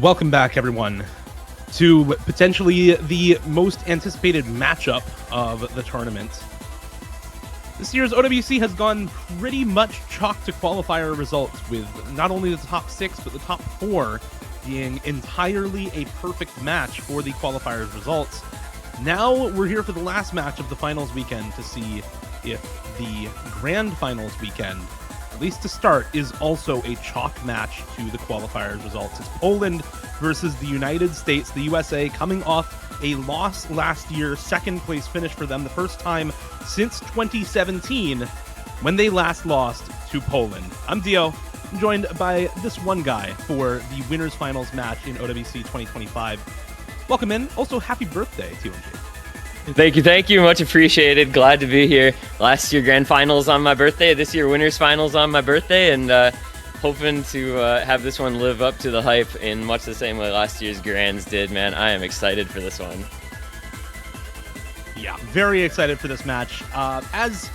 Welcome back, everyone, to potentially the most anticipated matchup of the tournament. This year's OWC has gone pretty much chalk to qualifier results, with not only the top 6, but the top 4 being entirely a perfect match for the qualifiers results. Now we're here for the last match of the finals weekend to see if the grand finals weekend, at least to start, is also a chalk match to the qualifiers results. It's Poland versus the United States, the USA, coming off a loss last year, second place finish for them, the first time since 2017 when they last lost to Poland. I'm Dio. I'm joined by this one guy for the winners finals match in OWC 2025. Welcome in. Also, happy birthday, TNG. Thank you. Much appreciated. Glad to be here. Last year grand finals on my birthday, this year winners finals on my birthday, and hoping to have this one live up to the hype in much the same way last year's grands did. Man, I am excited for this one. Yeah, very excited for this match. As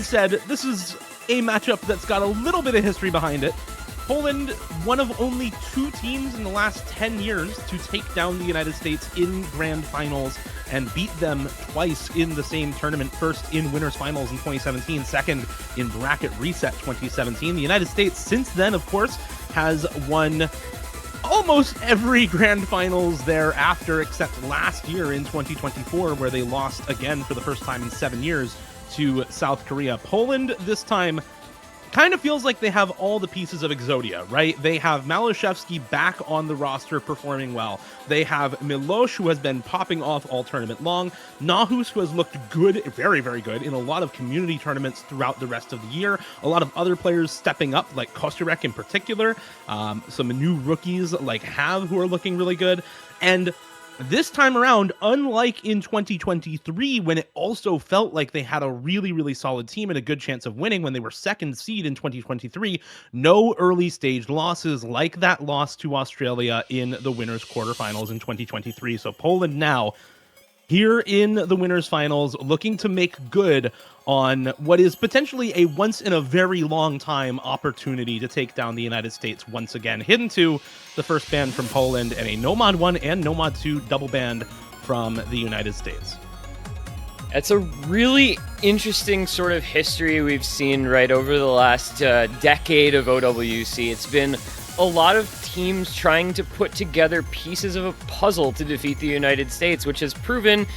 said, this is a matchup that's got a little bit of history behind it. Poland, one of only 2 teams in the last 10 years to take down the United States in grand finals and beat them twice in the same tournament. First in winners finals in 2017, second in bracket reset 2017. The United States since then, of course, has won almost every grand finals thereafter, except last year in 2024, where they lost again for the first time in 7 years to South Korea. Poland this time kind of feels like they have all the pieces of Exodia, right? They have Malashevsky back on the roster performing well. They have Milosh, who has been popping off all tournament long. Nahus, who has looked good, very, very good, in a lot of community tournaments throughout the rest of the year. A lot of other players stepping up, like Kosturek in particular. Some new rookies like Have, who are looking really good. And this time around, unlike in 2023, when it also felt like they had a really, really solid team and a good chance of winning when they were second seed in 2023, no early stage losses like that loss to Australia in the winners quarterfinals in 2023. So Poland now here in the winners finals, looking to make good on what is potentially a once in a very long time opportunity to take down the United States once again. Hidden 2, the first ban from Poland, and a Nomad 1 and Nomad 2 double banned from the United States. It's a really interesting sort of history we've seen right over the last decade of OWC. It's been a lot of teams trying to put together pieces of a puzzle to defeat the United States, which has proven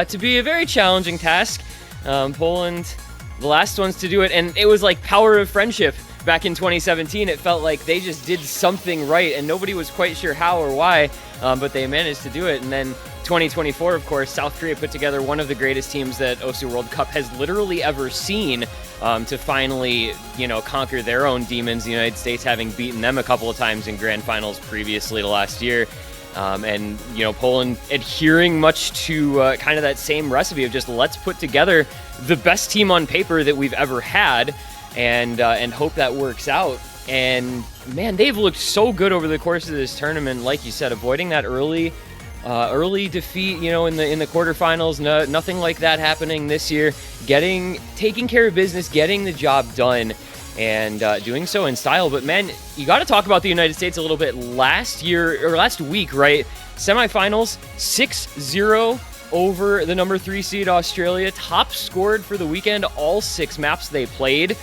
to be a very challenging task. Poland, the last ones to do it, and it was like power of friendship back in 2017. It felt like they just did something right, and nobody was quite sure how or why, but they managed to do it. And then 2024, of course, South Korea put together one of the greatest teams that OSU World Cup has literally ever seen, to finally, conquer their own demons. The United States having beaten them a couple of times in grand finals previously to last year. And Poland adhering much to kind of that same recipe of just let's put together the best team on paper that we've ever had, and hope that works out. And man, they've looked so good over the course of this tournament. Like you said, avoiding that early defeat, in the quarterfinals. Nothing like that happening this year. Taking care of business, getting the job done, and doing so in style. But man, you got to talk about the United States a little bit. Last week, right? Semifinals, 6-0 over the number 3 seed Australia. Top scored for the weekend, all 6 maps they played.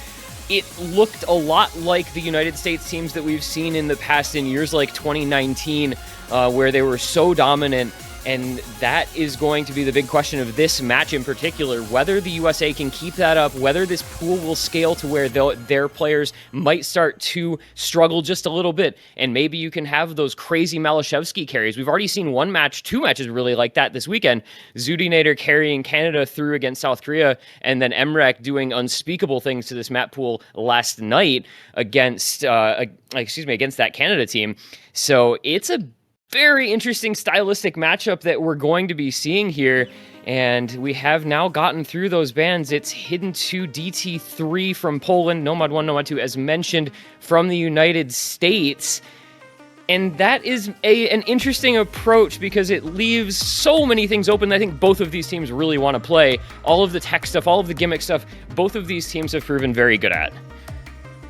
It looked a lot like the United States teams that we've seen in the past in years like 2019, where they were so dominant. And that is going to be the big question of this match in particular, whether the USA can keep that up, whether this pool will scale to where their players might start to struggle just a little bit. And maybe you can have those crazy Malashevsky carries. We've already seen 2 matches really like that this weekend. Zudinator carrying Canada through against South Korea, and then Emrek doing unspeakable things to this map pool last night against that Canada team. So it's a very interesting stylistic matchup that we're going to be seeing here, and we have now gotten through those bans. It's Hidden 2, DT3 from Poland, Nomad 1, Nomad 2, as mentioned, from the United States. And that is an interesting approach because it leaves so many things open that I think both of these teams really want to play. All of the tech stuff, all of the gimmick stuff, both of these teams have proven very good at.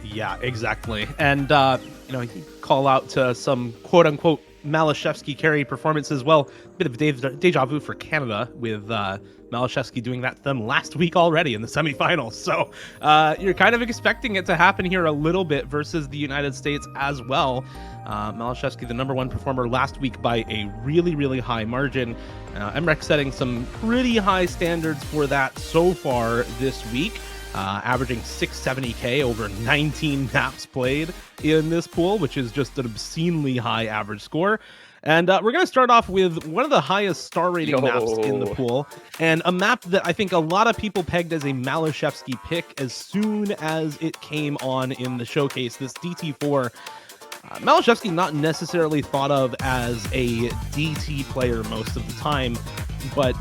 Yeah, exactly. And, you call out to some quote-unquote Malashevsky carry performance as well. Bit of deja vu for Canada with Malashevsky doing that to them last week already in the semifinals. So you're kind of expecting it to happen here a little bit versus the United States as well. Malashevsky, the number one performer last week by a really, really high margin. MREC setting some pretty high standards for that so far this week. Averaging 670k over 19 maps played in this pool, which is just an obscenely high average score. And we're going to start off with one of the highest star rating maps in the pool, and a map that I think a lot of people pegged as a Malashevsky pick as soon as it came on in the showcase, this DT4. Malashevsky not necessarily thought of as a DT player most of the time, but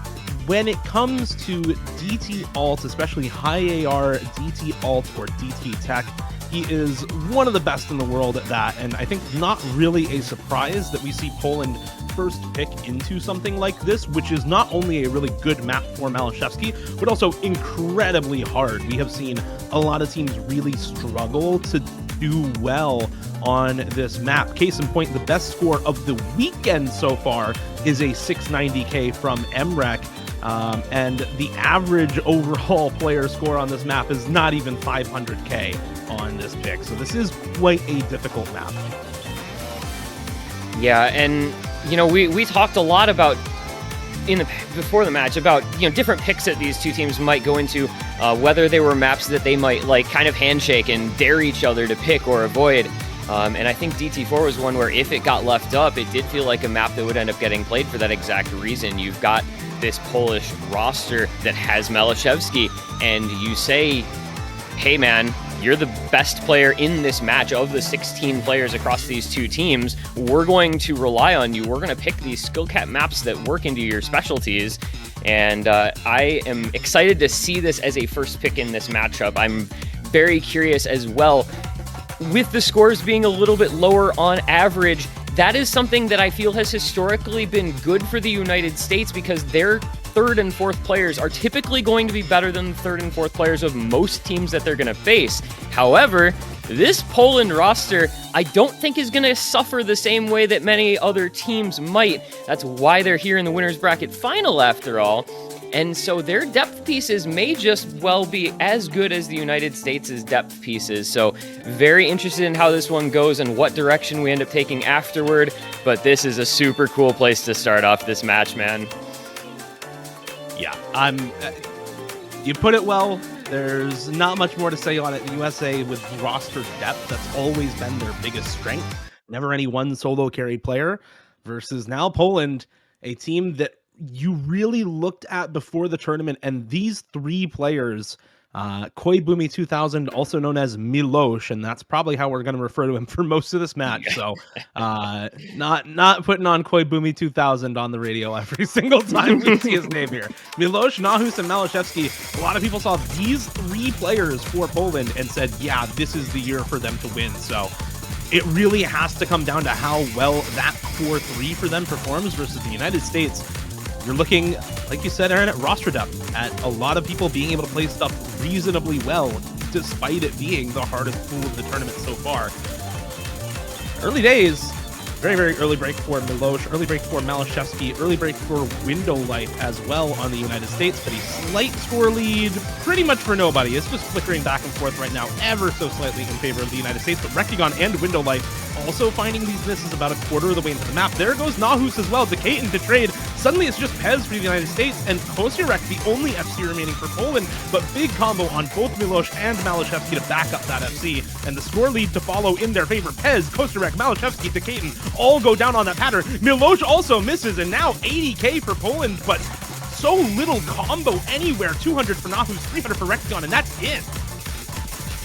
when it comes to DT alt, especially high AR, DT alt, or DT tech, he is one of the best in the world at that, and I think not really a surprise that we see Poland first pick into something like this, which is not only a really good map for Malashevsky, but also incredibly hard. We have seen a lot of teams really struggle to do well on this map. Case in point, the best score of the weekend so far is a 690k from MREC. And the average overall player score on this map is not even 500k on this pick. So this is quite a difficult map. Yeah, and we talked a lot about before the match about different picks that these two teams might go into, whether they were maps that they might kind of handshake and dare each other to pick or avoid. And I think DT4 was one where if it got left up, it did feel like a map that would end up getting played for that exact reason. You've got this Polish roster that has Malashevsky, and you say, hey man, you're the best player in this match of the 16 players across these two teams. We're going to rely on you. We're going to pick these skill cap maps that work into your specialties. And I am excited to see this as a first pick in this matchup. I'm very curious as well. With the scores being a little bit lower on average, that is something that I feel has historically been good for the United States, because their third and fourth players are typically going to be better than the third and fourth players of most teams that they're going to face. However, this Poland roster, I don't think is going to suffer the same way that many other teams might. That's why they're here in the winner's bracket final after all. And so their depth pieces may just well be as good as the United States' depth pieces. So very interested in how this one goes and what direction we end up taking afterward. But this is a super cool place to start off this match, man. Yeah, you put it well. There's not much more to say on it. The USA with roster depth, that's always been their biggest strength. Never any one solo carry player versus now Poland, a team that you really looked at before the tournament, and these three players, Koibumi 2000, also known as Milosh, and that's probably how we're going to refer to him for most of this match. So not putting on Koibumi 2000 on the radio every single time we see his name here. Milosh, Nahus, and Malashevsky, a lot of people saw these three players for Poland and said, yeah, this is the year for them to win. So it really has to come down to how well that 4-3 for them performs versus the United States. You're looking, like you said, Aaron, at roster depth, at a lot of people being able to play stuff reasonably well, despite it being the hardest pool of the tournament so far. Early days, very, very early break for Milosh, early break for Malashevsky, early break for Window Light as well on the United States, but a slight score lead pretty much for nobody. It's just flickering back and forth right now, ever so slightly in favor of the United States, but Rectagon and Window Light also finding these misses about a quarter of the way into the map. There goes Nahus as well, Decaton to trade. Suddenly it's just Pez for the United States, and Kosirek, the only FC remaining for Poland, but big combo on both Milosh and Malashevsky to back up that FC, and the score lead to follow in their favor. Pez, Kosirek, Malashevsky, Decaton all go down on that pattern. Milosh also misses, and now 80k for Poland, but so little combo anywhere. 200 for Nahus, 300 for Rectagon, and that's it.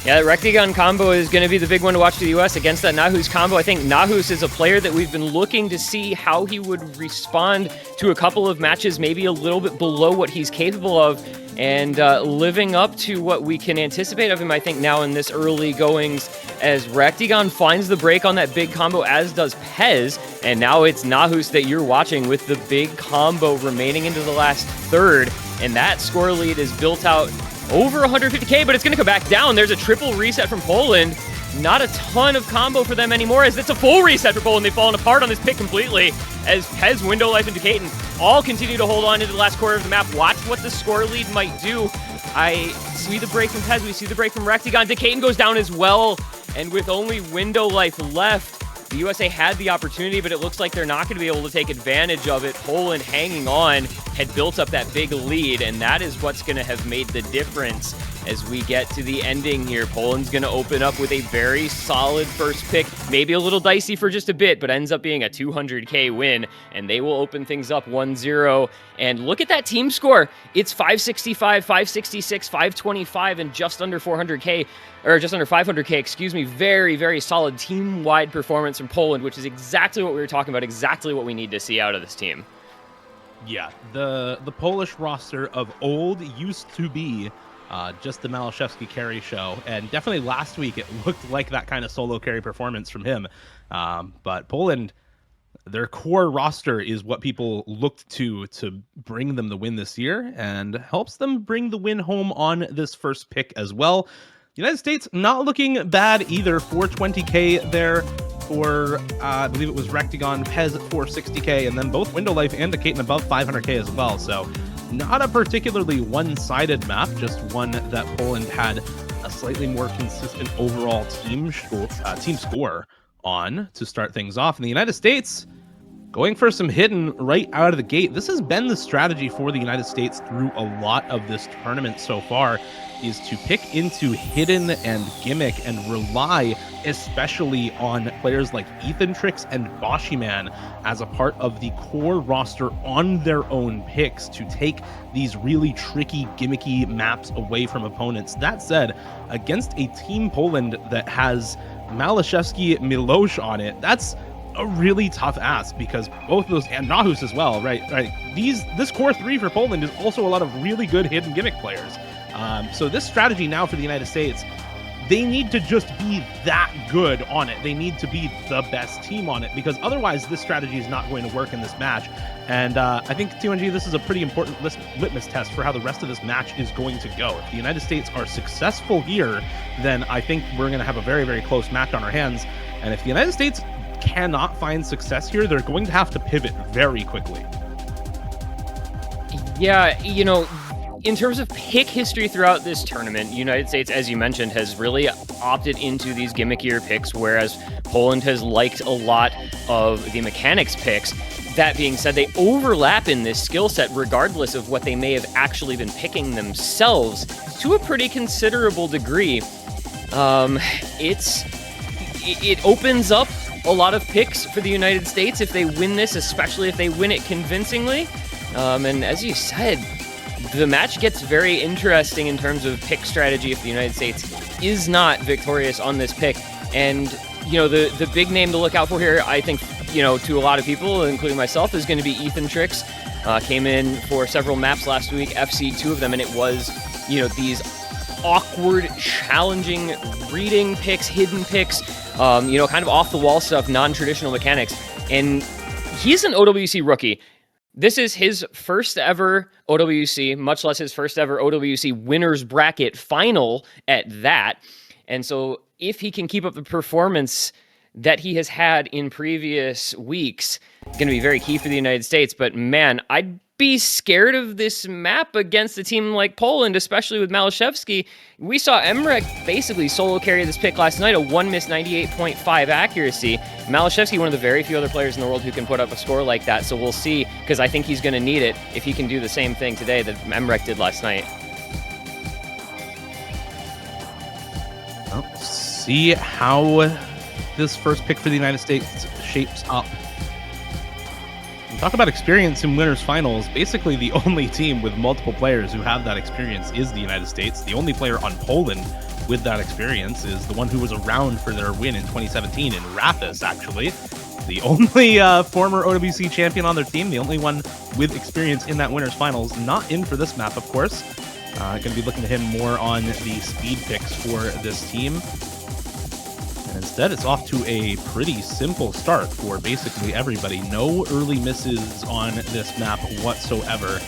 Yeah, the Rectagon combo is going to be the big one to watch for the U.S. against that Nahus combo. I think Nahus is a player that we've been looking to see how he would respond to a couple of matches, maybe a little bit below what he's capable of, and living up to what we can anticipate of him, I think, now in this early goings, as Rectagon finds the break on that big combo, as does Pez, and now it's Nahus that you're watching with the big combo remaining into the last third, and that score lead is built out over 150k, but it's going to come back down. There's a triple reset from Poland, not a ton of combo for them anymore, as it's a full reset for Poland. They've fallen apart on this pick completely, as Pez, Window Life, and Decaton all continue to hold on into the last quarter of the map. Watch what the score lead might do. I see the break from Pez, we see the break from Rectagon. Decaton goes down as well, and with only Window Life left, the USA had the opportunity, but it looks like they're not going to be able to take advantage of it. Poland hanging on had built up that big lead, and that is what's going to have made the difference as we get to the ending here. Poland's going to open up with a very solid first pick, maybe a little dicey for just a bit, but ends up being a 200k win, and they will open things up 1-0. And look at that team score. It's 565, 566, 525, and just under 400k, or just under 500k, excuse me. Very, very solid team-wide performance from Poland, which is exactly what we were talking about, exactly what we need to see out of this team. Yeah, the Polish roster of old used to be just the Malashevsky carry show, and definitely last week it looked like that kind of solo carry performance from him. But Poland, their core roster is what people looked to bring them the win this year, and helps them bring the win home on this first pick as well. United States not looking bad either. 420k there for, I believe it was Rectagon, Pez at 460k, and then both Window Life and Decaton above 500k as well. So not a particularly one-sided map, just one that Poland had a slightly more consistent overall team score on to start things off. In the United States, going for some hidden right out of the gate. This has been the strategy for the United States through a lot of this tournament so far, is to pick into hidden and gimmick and rely especially on players like Ethantrix and Boshiman as a part of the core roster on their own picks to take these really tricky, gimmicky maps away from opponents. That said, against a Team Poland that has Malashevsky, Milosh on it, that's a really tough ask, because both of those, and Nahus as well, right? This core three for Poland is also a lot of really good hidden gimmick players. So this strategy now for the United States, they need to just be that good on it. They need to be the best team on it, because otherwise this strategy is not going to work in this match. And I think, TNG, this is a pretty important litmus test for how the rest of this match is going to go. If the United States are successful here, then I think we're going to have a very, very close match on our hands. And if the United States cannot find success here, they're going to have to pivot very quickly. Yeah, you know, in terms of pick history throughout this tournament, United States, as you mentioned, has really opted into these gimmickier picks, whereas Poland has liked a lot of the mechanics picks. That being said, they overlap in this skill set regardless of what they may have actually been picking themselves to a pretty considerable degree. It opens up a lot of picks for the United States if they win this, especially if they win it convincingly. And as you said, the match gets very interesting in terms of pick strategy if the United States is not victorious on this pick. And, you know, the big name to look out for here, I think, you know, to a lot of people, including myself, is going to be Ethantrix. Came in for several maps last week, FC 2 of them, and it was, you know, these awkward, challenging reading picks, hidden picks, you know, kind of off-the-wall stuff, non-traditional mechanics. And he's an OWC rookie. This is his first ever OWC, much less his first ever OWC winners bracket final at that. And so if he can keep up the performance that he has had in previous weeks, it's going to be very key for the United States. But man, I'd be scared of this map against a team like Poland, especially with Malashevsky. We saw Emrek basically solo carry this pick last night, a 1-miss 98.5 accuracy. Malashevsky, one of the very few other players in the world who can put up a score like that, so we'll see, because I think he's going to need it if he can do the same thing today that Emrek did last night. Well, see how this first pick for the United States shapes up. Talk about experience in winners finals. Basically, the only team with multiple players who have that experience is the United States. The only player on Poland with that experience is the one who was around for their win in 2017 in Rathus, actually. The only former OWC champion on their team, the only one with experience in that winners finals. Not in for this map, of course. Going to be looking to him more on the speed picks for this team. And instead, it's off to a pretty simple start for basically everybody. No early misses on this map whatsoever.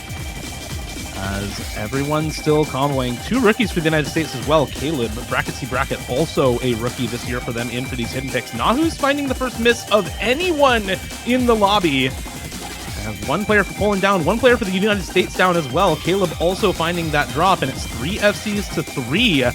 as everyone's still comboing. 2 rookies for the United States as well. Caleb, Bracket C Bracket, also a rookie this year for them in for these hidden picks. Nahu's finding the first miss of anyone in the lobby. Have 1 player for Poland down, 1 player for the United States down as well. Caleb also finding that drop, and it's 3 FCs to 3.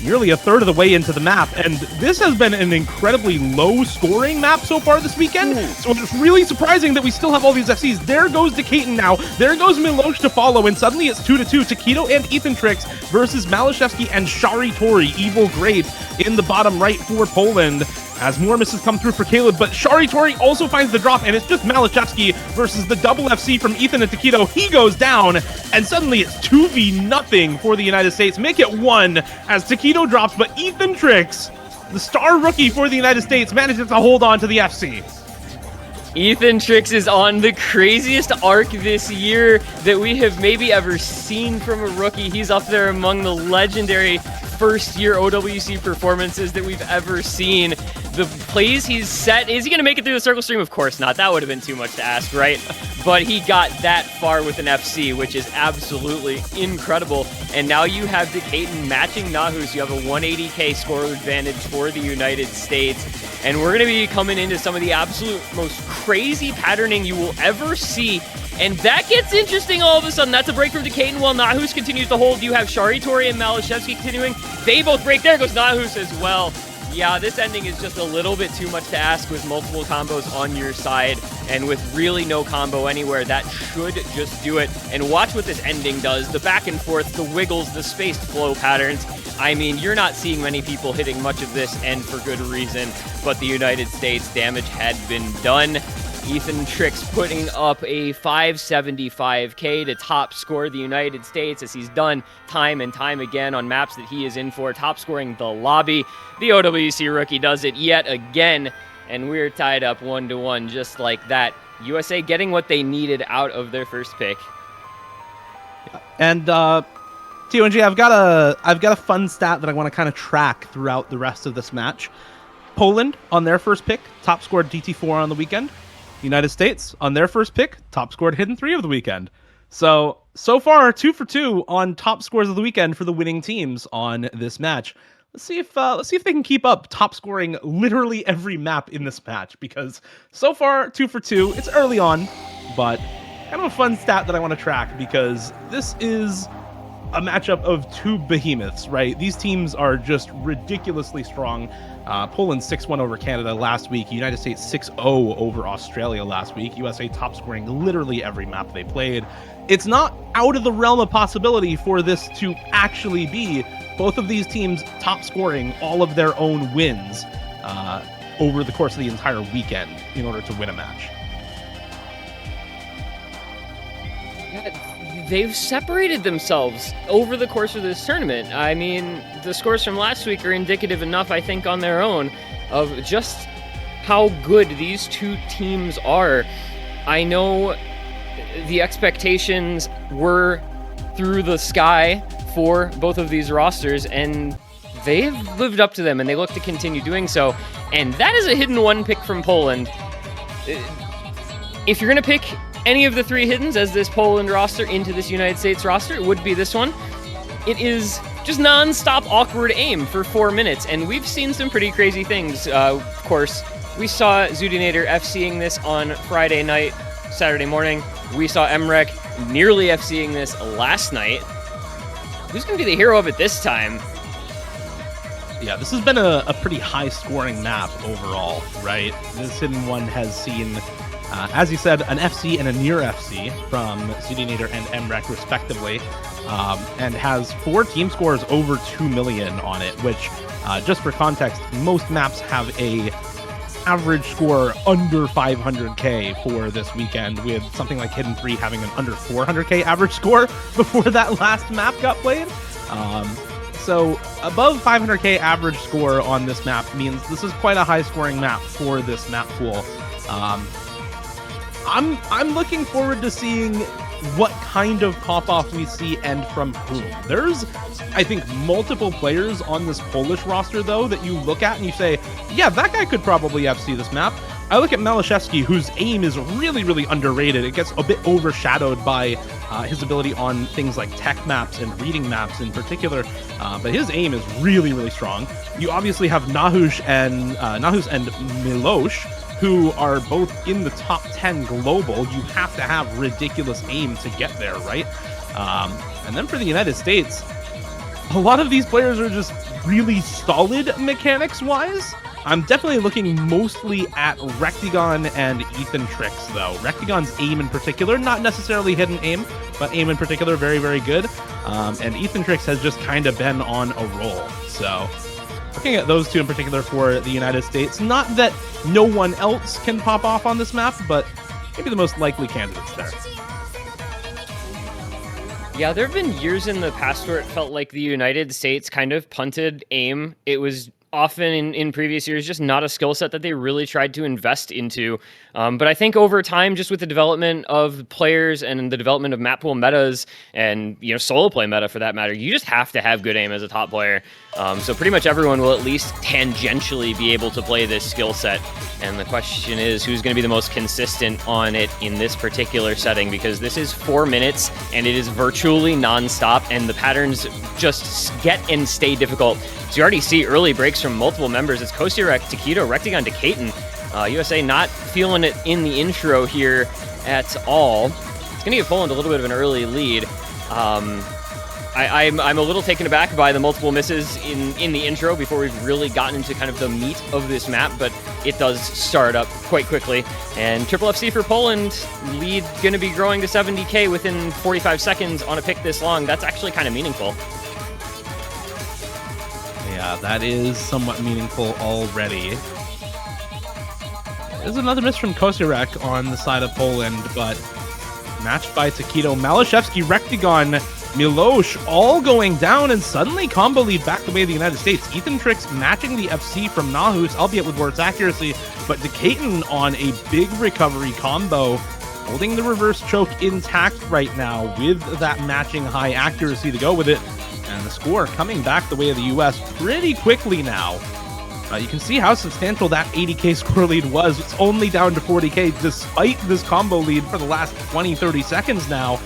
Nearly a third of the way into the map, and this has been an incredibly low-scoring map so far this weekend, so it's really surprising that we still have all these FCs. There goes Decaton now, there goes Milosh to follow, and suddenly it's 2-2. Taquito and Ethan Trix versus Malashevsky and Shari Tori, Evil Grape, in the bottom right for Poland, as more misses come through for Caleb, but Shari Tori also finds the drop, and it's just Malashevsky versus the double FC from Ethan and Taquito. He goes down, and suddenly it's 2v0 for the United States. Make it 1 as Taquito drops, but Ethan Trix, the star rookie for the United States, manages to hold on to the FC. Ethan Trix is on the craziest arc this year that we have maybe ever seen from a rookie. He's up there among the legendary first-year OWC performances that we've ever seen. The plays he's set, is he going to make it through the circle stream? Of course not. That would have been too much to ask, right? But he got that far with an FC, which is absolutely incredible. And now you have Decaton matching Nahus. You have a 180k score advantage for the United States. And we're going to be coming into some of the absolute most crazy patterning you will ever see. And that gets interesting all of a sudden. That's a break from Decaton while Nahus continues to hold. You have Shari Tori and Malashevsky continuing. They both break. There goes Nahus as well. Yeah, this ending is just a little bit too much to ask with multiple combos on your side, and with really no combo anywhere, that should just do it. And watch what this ending does. The back and forth, the wiggles, the spaced flow patterns. I mean, you're not seeing many people hitting much of this, and for good reason, but the United States damage had been done. Ethan Trix putting up a 575k to top score the United States, as he's done time and time again on maps that he is in for, top scoring the lobby. The OWC rookie does it yet again, and we're tied up 1-1 just like that. USA getting what they needed out of their first pick. And TONG, I've got a fun stat that I want to kind of track throughout the rest of this match. Poland on their first pick, top scored DT4 on the weekend. United States, on their first pick, top scored Hidden 3 of the weekend. So far, 2 for 2 on top scores of the weekend for the winning teams on this match. Let's see if they can keep up top scoring literally every map in this match, because so far, 2 for 2. It's early on, but kind of a fun stat that I want to track, because this is a matchup of 2 behemoths, right? These teams are just ridiculously strong. Poland 6-1 over Canada last week. United States 6-0 over Australia last week. USA top scoring literally every map they played. It's not out of the realm of possibility for this to actually be both of these teams top scoring all of their own wins over the course of the entire weekend in order to win a match. They've separated themselves over the course of this tournament. I mean, the scores from last week are indicative enough, I think, on their own of just how good these 2 teams are. I know the expectations were through the sky for both of these rosters, and they've lived up to them, and they look to continue doing so. And that is a hidden 1 pick from Poland. If you're going to pick any of the 3 hiddens as this Poland roster into this United States roster, it would be this one. It is just non-stop awkward aim for 4 minutes, and we've seen some pretty crazy things. Of course, we saw Zudinator FCing this on Friday night, Saturday morning. We saw Emrek nearly FCing this last night. Who's going to be the hero of it this time? Yeah, this has been a pretty high-scoring map overall, right? This hidden 1 has seen, as you said, an FC and a near FC from Zudinator and Emrek, respectively, and has 4 team scores over 2 million on it, which, just for context, most maps have a average score under 500k for this weekend, with something like Hidden 3 having an under 400k average score before that last map got played. So above 500k average score on this map means this is quite a high-scoring map for this map pool. I'm looking forward to seeing what kind of pop-off we see and from whom. There's, I think, multiple players on this Polish roster, though, that you look at and you say, yeah, that guy could probably FC this map. I look at Malashevsky, whose aim is really, really underrated. It gets a bit overshadowed by his ability on things like tech maps and reading maps in particular, but his aim is really, really strong. You obviously have Nahus and Milosh, who are both in the top 10 global. You have to have ridiculous aim to get there, right? And then for the United States, a lot of these players are just really solid mechanics-wise. I'm definitely looking mostly at Rectigon and Ethan Trix, though. Rectigon's aim in particular, not necessarily hidden aim, but aim in particular, very, very good. And Ethan Trix has just kind of been on a roll. So looking at those two in particular for the United States, not that no one else can pop off on this map, but maybe the most likely candidates there. Yeah, there have been years in the past where it felt like the United States kind of punted aim. It was often in previous years just not a skill set that they really tried to invest into. But I think over time, just with the development of players and the development of map pool metas and solo play meta for that matter, you just have to have good aim as a top player. So pretty much everyone will at least tangentially be able to play this skill set. And the question is, who's going to be the most consistent on it in this particular setting? Because this is 4 minutes and it is virtually non-stop, and the patterns just get and stay difficult. So you already see early breaks from multiple members. It's Kosirek, Taquito, Rectigon, Decaton. USA not feeling it in the intro here at all. It's going to give Poland a little bit of an early lead. I'm a little taken aback by the multiple misses in the intro before we've really gotten into kind of the meat of this map, but it does start up quite quickly. And Triple FC for Poland, lead going to be growing to 70k within 45 seconds on a pick this long. That's actually kind of meaningful. Yeah, that is somewhat meaningful already. There's another miss from Kosirek on the side of Poland, but matched by Taquito, Malashevsky, Rectigon, Milosh all going down, and suddenly combo lead back the way of the United States. Ethan Trix matching the FC from Nahus, albeit with worse accuracy, but Decaton on a big recovery combo, holding the reverse choke intact right now with that matching high accuracy to go with it. And the score coming back the way of the US pretty quickly now. You can see how substantial that 80k score lead was. It's only down to 40k despite this combo lead for the last 20-30 seconds now.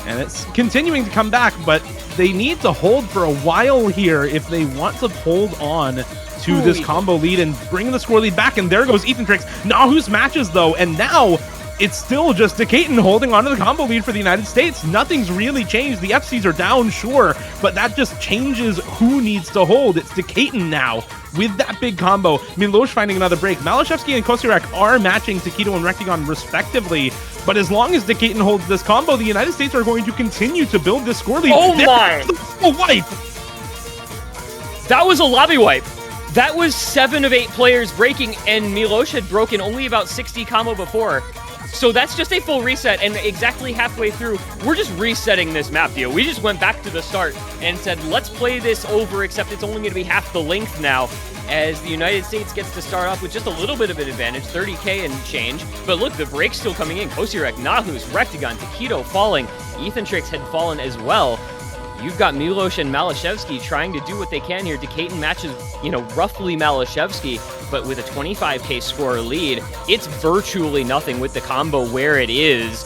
And it's continuing to come back, but they need to hold for a while here if they want to hold on to this combo lead and bring the score lead back. And there goes Ethan Trix. Nahus matches, though, and now it's still just Decaton holding onto the combo lead for the United States. Nothing's really changed. The FCs are down, sure, but that just changes who needs to hold. It's Decaton now with that big combo. Milosh finding another break. Malashevsky and Kosirek are matching Taquito and Rectigon respectively, but as long as Decaton holds this combo, the United States are going to continue to build this score lead. Oh my! A wipe! That was a lobby wipe. That was 7 of 8 players breaking, and Milosh had broken only about 60 combo before. So that's just a full reset, and exactly halfway through, we're just resetting this map, Dio. We just went back to the start and said, let's play this over, except it's only going to be half the length now, as the United States gets to start off with just a little bit of an advantage, 30k and change. But look, the break's still coming in. Kosirek, Nahus, Rectigon, Taquito falling. Ethan Trix had fallen as well. You've got Milosh and Malashevsky trying to do what they can here. Decaton matches, roughly Malashevsky, but with a 25k score lead, it's virtually nothing with the combo where it is.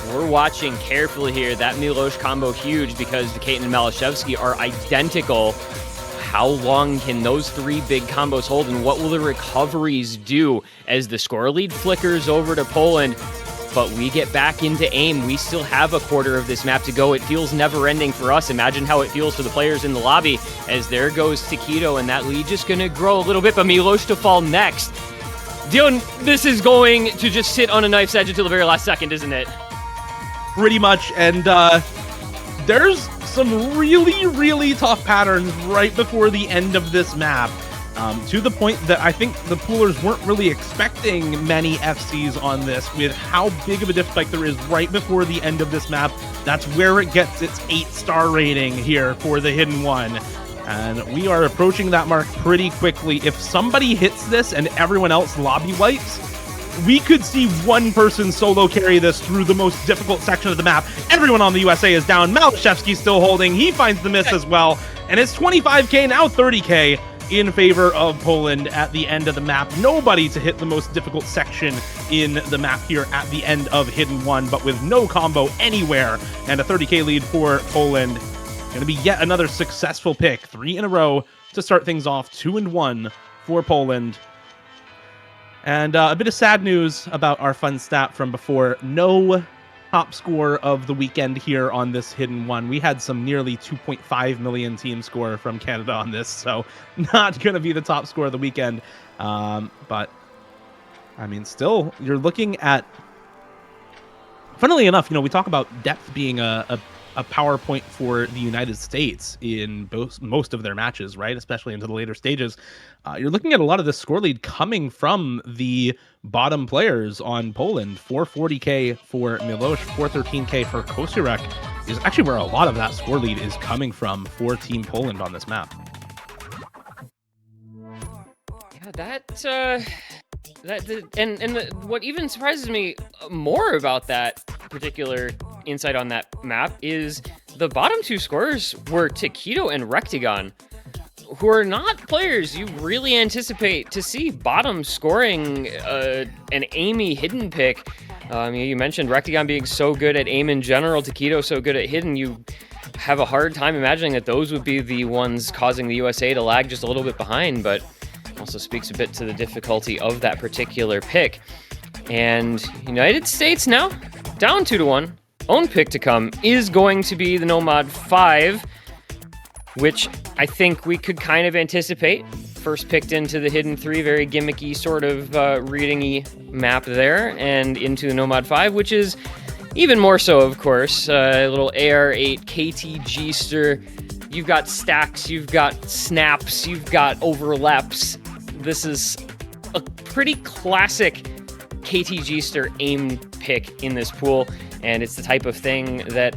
We're watching carefully here. That Milosh combo huge because Decaton and Malashevsky are identical. How long can those 3 big combos hold, and what will the recoveries do as the score lead flickers over to Poland? But we get back into aim. We still have a quarter of this map to go. It feels never-ending for us. Imagine how it feels for the players in the lobby, as there goes Taquito, and that lead just going to grow a little bit, but Milosh to fall next. Dion, this is going to just sit on a knife's edge until the very last second, isn't it? Pretty much, and there's some really, really tough patterns right before the end of this map. To the point that I think the poolers weren't really expecting many FCs on this with how big of a diff spike there is right before the end of this map. That's where it gets its 8-star rating here for the Hidden One. And we are approaching that mark pretty quickly. If somebody hits this and everyone else lobby wipes, we could see one person solo carry this through the most difficult section of the map. Everyone on the USA is down. Malashevsky's still holding. He finds the miss as well. And it's 25k, now 30k. in favor of Poland at the end of the map. Nobody to hit the most difficult section in the map here at the end of Hidden 1, but with no combo anywhere, and a 30k lead for Poland. Going to be yet another successful pick, 3 in a row to start things off, 2-1 for Poland. And a bit of sad news about our fun stat from before. No top score of the weekend here on this Hidden 1. We had some nearly 2.5 million team score from Canada on this, so not going to be the top score of the weekend. But, I mean, still, you're looking at... Funnily enough, we talk about depth being a power point for the United States in most of their matches, right? Especially into the later stages. You're looking at a lot of the score lead coming from the bottom players on Poland. 440k for Milosh, 413k for Kosirek is actually where a lot of that score lead is coming from for Team Poland on this map. Yeah, what even surprises me more about that particular insight on that map is the bottom 2 scorers were Taquito and Rectagon, who are not players you really anticipate to see bottom scoring an aimy hidden pick. You mentioned Rectagon being so good at aim in general, Taquito so good at hidden. You have a hard time imagining that those would be the ones causing the USA to lag just a little bit behind, but also speaks a bit to the difficulty of that particular pick. And United States now down 2-1. Own pick to come is going to be the Nomad 5, which I think we could kind of anticipate. First picked into the Hidden 3, very gimmicky sort of reading-y map there, and into the Nomad 5, which is even more so, of course. A little AR8 KTG-ster. You've got stacks, you've got snaps, you've got overlaps. This is a pretty classic KTG-ster aim pick in this pool, and it's the type of thing that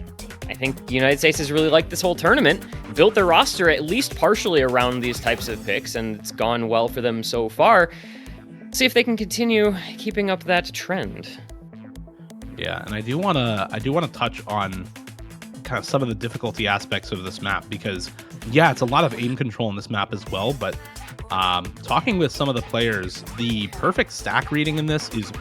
I think the United States has really liked this whole tournament, built their roster at least partially around these types of picks, and it's gone well for them so far. See if they can continue keeping up that trend. Yeah, and I do want to touch on kind of some of the difficulty aspects of this map, because yeah, it's a lot of aim control in this map as well, but talking with some of the players, the perfect stack reading in this is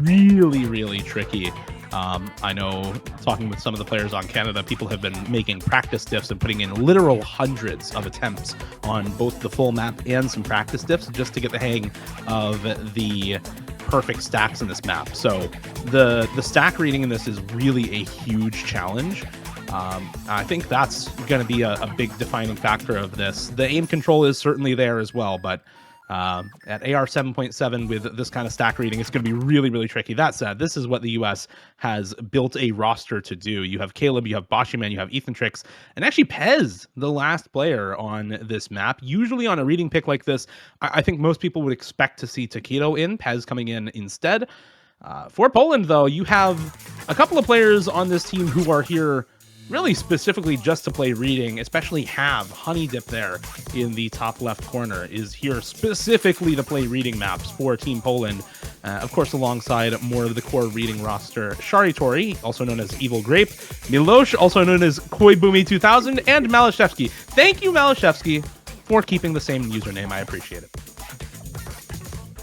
really, really tricky. I know talking with some of the players on Canada, people have been making practice diffs and putting in literal hundreds of attempts on both the full map and some practice diffs just to get the hang of the perfect stacks in this map. So the stack reading in this is really a huge challenge. I think that's going to be a big defining factor of this. The aim control is certainly there as well, but at AR 7.7 with this kind of stack reading, it's going to be really, really tricky. That said, this is what the US has built a roster to do. You have Caleb, you have Boshyman, you have Ethan Trix, and actually Pez, the last player on this map. Usually on a reading pick like this, I think most people would expect to see Taquito in, Pez coming in instead. For Poland, though, you have a couple of players on this team who are here really specifically just to play reading, especially have Honey Dip there in the top left corner is here specifically to play reading maps for Team Poland. Of course, alongside more of the core reading roster, Shari Tori, also known as Evil Grape, Milosh, also known as Koibumi 2000, and Malashevsky. Thank you, Malashevsky, for keeping the same username. I appreciate it.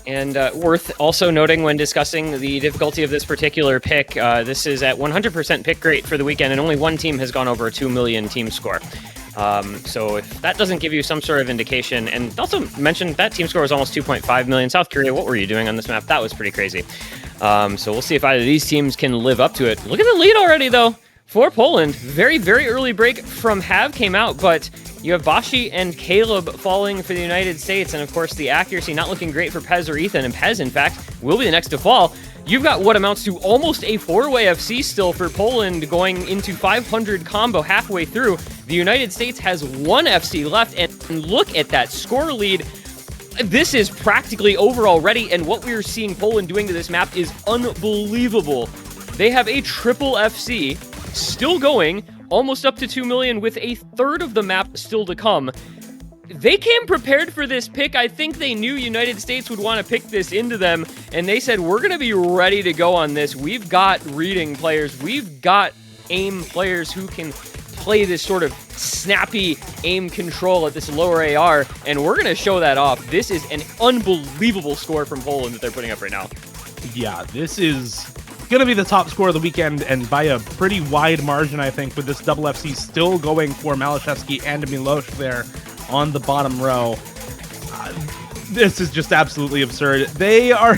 And worth also noting when discussing the difficulty of this particular pick, this is at 100% pick rate for the weekend, and only one team has gone over a 2 million team score. So if that doesn't give you some sort of indication, and also mentioned that team score was almost 2.5 million. South Korea, what were you doing on this map? That was pretty crazy. So we'll see if either of these teams can live up to it. Look at the lead already, though, for Poland. Very, very early break from Have came out, but you have Bashi and Caleb falling for the United States, and of course the accuracy not looking great for Pez or Ethan, and Pez, in fact, will be the next to fall. You've got what amounts to almost a 4-way FC still for Poland going into 500 combo halfway through. The United States has 1 FC left, and look at that score lead. This is practically over already, and what we're seeing Poland doing to this map is unbelievable. They have a triple FC still going, almost up to 2 million with a third of the map still to come. They came prepared for this pick. I think they knew United States would want to pick this into them, and they said, we're going to be ready to go on this. We've got reading players. We've got aim players who can play this sort of snappy aim control at this lower AR, and we're going to show that off. This is an unbelievable score from Poland that they're putting up right now. Yeah, this is going to be the top score of the weekend, and by a pretty wide margin, I think, with this double FC still going for Malashevsky and Milosh there on the bottom row. This is just absolutely absurd. They are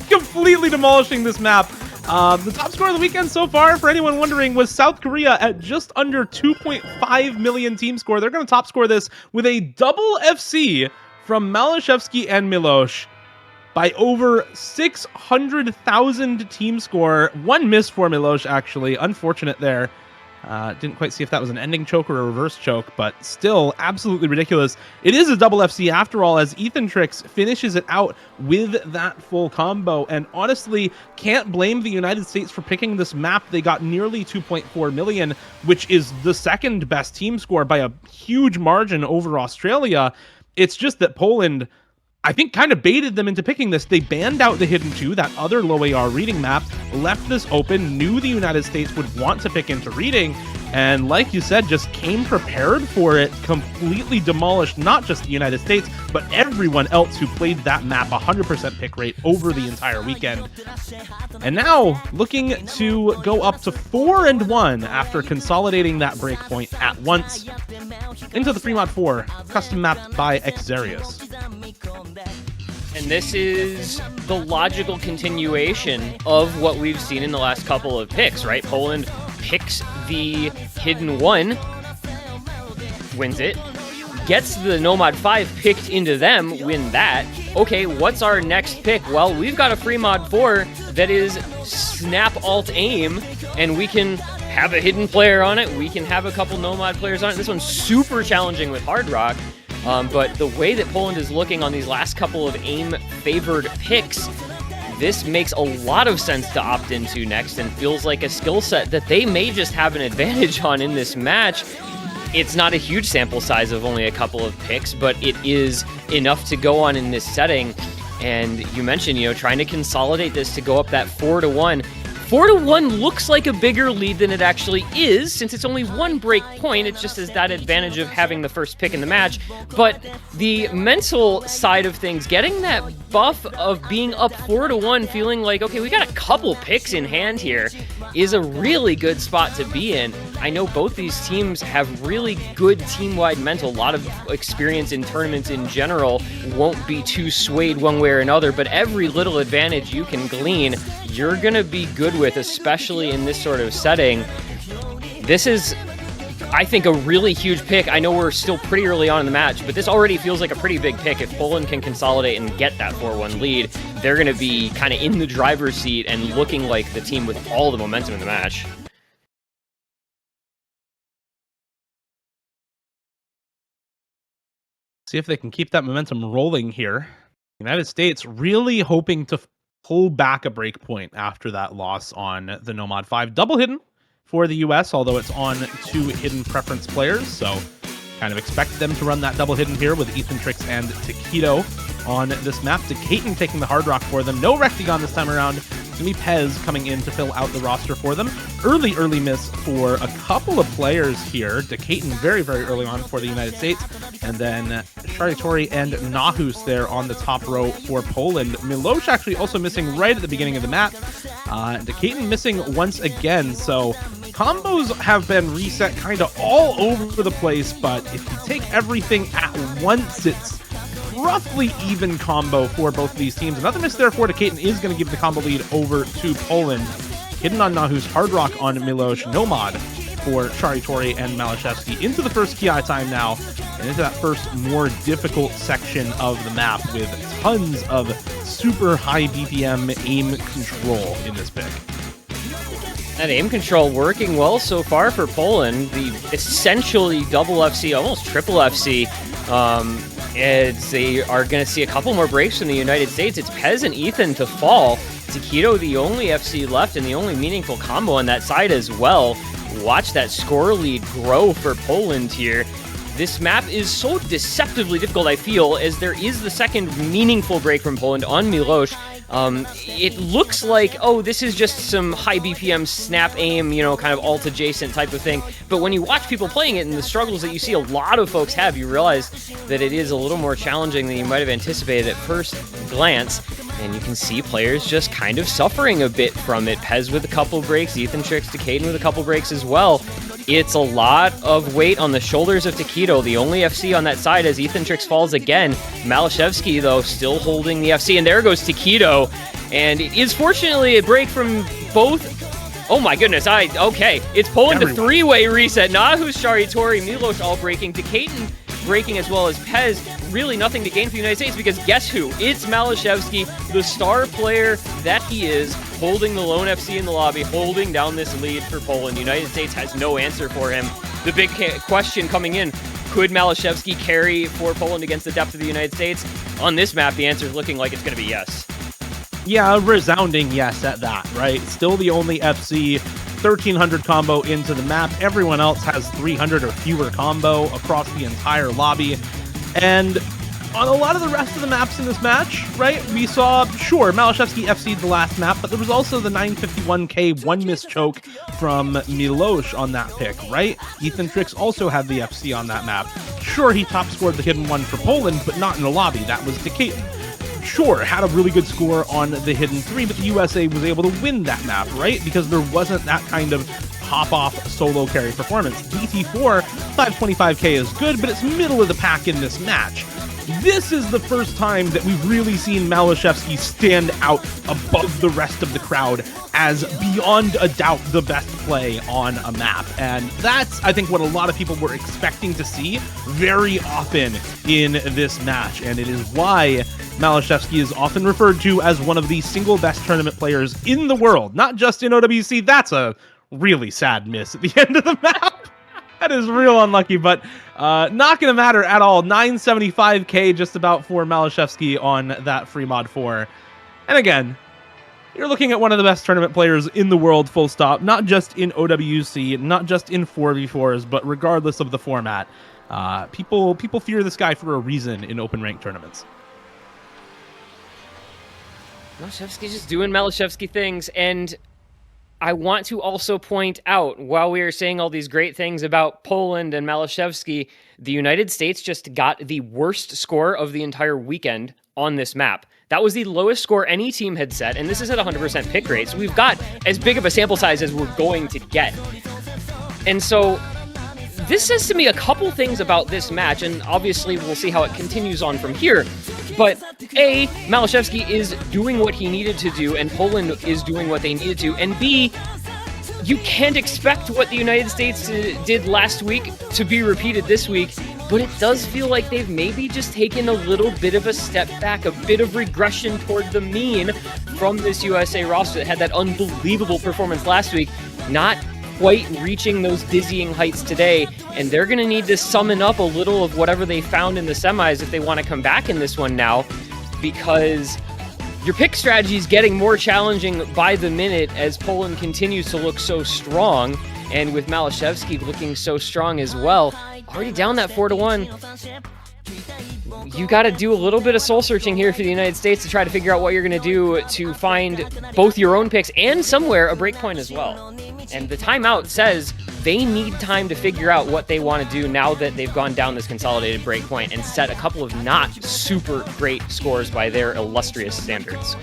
completely demolishing this map. The top score of the weekend so far, for anyone wondering, was South Korea at just under 2.5 million team score. They're going to top score this with a double FC from Malashevsky and Milosh by over 600,000 team score. One miss for Milosh, actually. Unfortunate there. Didn't quite see if that was an ending choke or a reverse choke, but still absolutely ridiculous. It is a double FC after all, as Ethantrix finishes it out with that full combo. And honestly, can't blame the United States for picking this map. They got nearly 2.4 million, which is the second best team score by a huge margin over Australia. It's just that Poland, I think, kind of baited them into picking this. They banned out the Hidden 2, that other low AR reading map, left this open, knew the United States would want to pick into reading, and like you said, just came prepared for it, completely demolished not just the United States, but everyone else who played that map. 100% pick rate over the entire weekend. And now, looking to go up to 4-1 after consolidating that breakpoint at once into the Fremod 4, custom mapped by Xerius. And this is the logical continuation of what we've seen in the last couple of picks, right? Poland picks the Hidden 1, wins it, gets the Nomad 5 picked into them, win that. Okay, what's our next pick? Well, we've got a Fremod 4 that is snap alt aim, and we can have a hidden player on it. We can have a couple Nomad players on it. This one's super challenging with Hard Rock. But the way that Poland is looking on these last couple of aim-favored picks, this makes a lot of sense to opt into next and feels like a skill set that they may just have an advantage on in this match. It's not a huge sample size of only a couple of picks, but it is enough to go on in this setting. And you mentioned, trying to consolidate this to go up that 4-1. 4-1 looks like a bigger lead than it actually is, since it's only one break point. It just has that advantage of having the first pick in the match. But the mental side of things, getting that buff of being up 4-1, feeling like, okay, we got a couple picks in hand here, is a really good spot to be in. I know both these teams have really good team-wide mental, a lot of experience in tournaments in general, won't be too swayed one way or another, but every little advantage you can glean, you're gonna be good with, especially in this sort of setting. This is, I think, a really huge pick. I know we're still pretty early on in the match, but this already feels like a pretty big pick. If Poland can consolidate and get that 4-1 lead, they're going to be kind of in the driver's seat and looking like the team with all the momentum in the match. See if they can keep that momentum rolling here. United States really hoping to pull back a break point after that loss on the Nomad 5. Double hidden for the US, although it's on 2 hidden preference players, so kind of expect them to run that double hidden here with Ethantrix and Taquito on this map. Decaton taking the Hard Rock for them. No Rectigon this time around. It's going to be Pez coming in to fill out the roster for them. Early miss for a couple of players here. Decaton very early on for the United States. And then Sharitori and Nahus there on the top row for Poland. Milosh actually also missing right at the beginning of the map. Decaton missing once again. So combos have been reset kind of all over the place. But if you take everything at once, it's roughly even combo for both of these teams. Another miss there for Decaton is going to give the combo lead over to Poland. Hidden on Nahus, Hard Rock on Milosh, Nomad for Sharitori and Malashevsky into the first Ki time now, and into that first more difficult section of the map with tons of super high BPM aim control in this pick. That aim control working well so far for Poland. The essentially double FC, almost triple FC. They are going to see a couple more breaks from the United States. It's Pez and Ethan to fall. Taquito, the only FC left and the only meaningful combo on that side as well. Watch that score lead grow for Poland here. This map is so deceptively difficult, I feel, as there is the second meaningful break from Poland on Milosh. It looks like, oh, this is just some high BPM snap aim, kind of alt adjacent type of thing. But when you watch people playing it and the struggles that you see a lot of folks have, you realize that it is a little more challenging than you might have anticipated at first glance. And you can see players just kind of suffering a bit from it. Pez with a couple breaks, Ethantrix, Decayton with a couple breaks as well. It's a lot of weight on the shoulders of Taquito, the only FC on that side as Ethantrix falls again. Malashevsky, though, still holding the FC, and there goes Taquito. And it is fortunately a break from both. Oh my goodness, okay. It's Poland to three-way reset. Nahu, Shari, Tori, Milos all breaking. Decayton breaking as well as Pez. Really nothing to gain for the United States because guess who? It's Malashevsky, the star player that he is, holding the lone FC in the lobby, holding down this lead for Poland. The United States has no answer for him. The big question coming in, could Malashevsky carry for Poland against the depth of the United States? On this map, the answer is looking like it's going to be yes. Yeah, a resounding yes at that, right? Still the only FC 1300 combo into the map. Everyone else has 300 or fewer combo across the entire lobby. And on a lot of the rest of the maps in this match, right, we saw, sure, Malashevsky FC'd the last map, but there was also the 951k one miss choke from Milos on that pick, right? Ethantrix also had the FC on that map. Sure, he top scored the hidden one for Poland, but not in the lobby. That was Decayton. Sure, had a really good score on the hidden 3, but the USA was able to win that map, right? Because there wasn't that kind of pop-off solo carry performance. DT4, 525k is good, but it's middle of the pack in this match. This is the first time that we've really seen Malashevsky stand out above the rest of the crowd as beyond a doubt the best play on a map. And that's, I think, what a lot of people were expecting to see very often in this match. And it is why Malashevsky is often referred to as one of the single best tournament players in the world, not just in OWC. That's a really sad miss at the end of the map. That is real unlucky, but not going to matter at all. 975k just about for Malashevsky on that free mod 4. And again, you're looking at one of the best tournament players in the world, full stop. Not just in OWC, not just in 4v4s, but regardless of the format. People fear this guy for a reason in open rank tournaments. Malashevsky's just doing Malashevsky things, and I want to also point out, while we are saying all these great things about Poland and Malashevsky, the United States just got the worst score of the entire weekend on this map. That was the lowest score any team had set, and this is at 100% pick rate, so we've got as big of a sample size as we're going to get. And so this says to me a couple things about this match, and obviously we'll see how it continues on from here. But A, Malashevsky is doing what he needed to do, and Poland is doing what they needed to, and B, you can't expect what the United States did last week to be repeated this week, but it does feel like they've maybe just taken a little bit of a step back, a bit of regression toward the mean from this USA roster that had that unbelievable performance last week, not quite reaching those dizzying heights today, and they're going to need to summon up a little of whatever they found in the semis if they want to come back in this one now, because your pick strategy is getting more challenging by the minute as Poland continues to look so strong, and with Malashevsky looking so strong as well, already down that 4-1. You got to do a little bit of soul searching here for the United States to try to figure out what you're going to do to find both your own picks and somewhere a breakpoint as well. And the timeout says they need time to figure out what they want to do now that they've gone down this consolidated breakpoint and set a couple of not super great scores by their illustrious standards.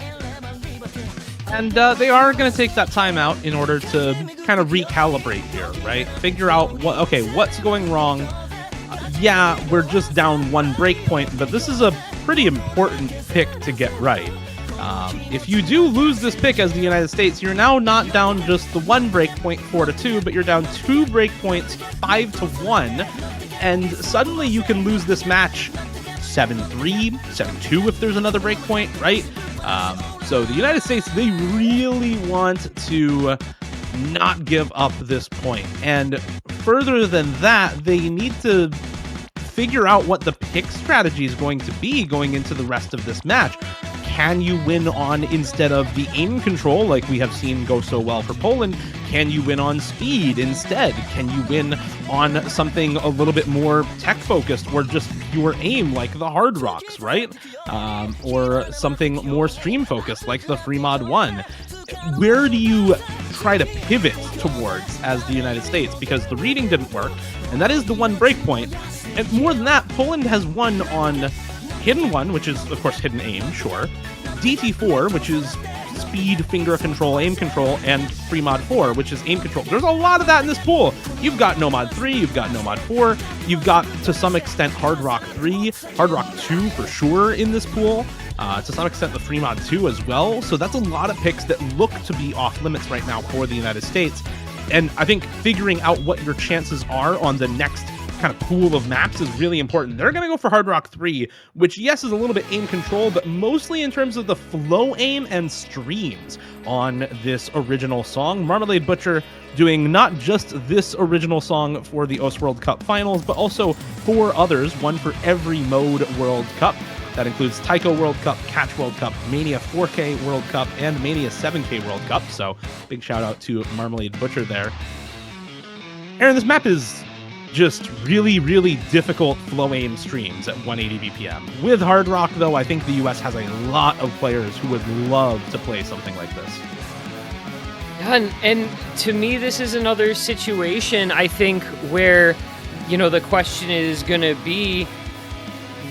And they are going to take that timeout in order to kind of recalibrate here, right? Figure out what's going wrong. Yeah, we're just down one breakpoint, but this is a pretty important pick to get right. If you do lose this pick as the United States, you're now not down just the one breakpoint 4-2, but you're down 2 breakpoints 5-1, and suddenly you can lose this match 7-3, 7-2 if there's another breakpoint, right? So the United States, they really want to not give up this point, and further than that, they need to figure out what the pick strategy is going to be going into the rest of this match. Can you win on, instead of the aim control like we have seen go so well for Poland, can you win on speed instead? Can you win on something a little bit more tech focused or just pure aim like the Hard Rocks, right? Or something more stream focused like the Freemod 1. Where do you try to pivot towards as the United States? Because the reading didn't work, and that is the one breakpoint. And more than that, Poland has won on Hidden 1, which is, of course, hidden aim, sure. DT4, which is speed, finger control, aim control, and Freemod 4, which is aim control. There's a lot of that in this pool. You've got Nomad 3, you've got Nomad 4, you've got, to some extent, Hard Rock 3, Hard Rock 2 for sure in this pool. To some extent, the Freemod 2 as well. So that's a lot of picks that look to be off limits right now for the United States. And I think figuring out what your chances are on the next kind of pool of maps is really important. They're going to go for Hard Rock 3, which, yes, is a little bit aim control, but mostly in terms of the flow aim and streams on this original song. Marmalade Butcher doing not just this original song for the OS World Cup Finals, but also 4 others, one for every mode World Cup. That includes Taiko World Cup, Catch World Cup, Mania 4K World Cup, and Mania 7K World Cup. So big shout out to Marmalade Butcher there. Aaron, this map is just really, really difficult flow aim streams at 180 BPM. With Hard Rock, though, I think the US has a lot of players who would love to play something like this. And to me, this is another situation, I think, where, you know, the question is going to be,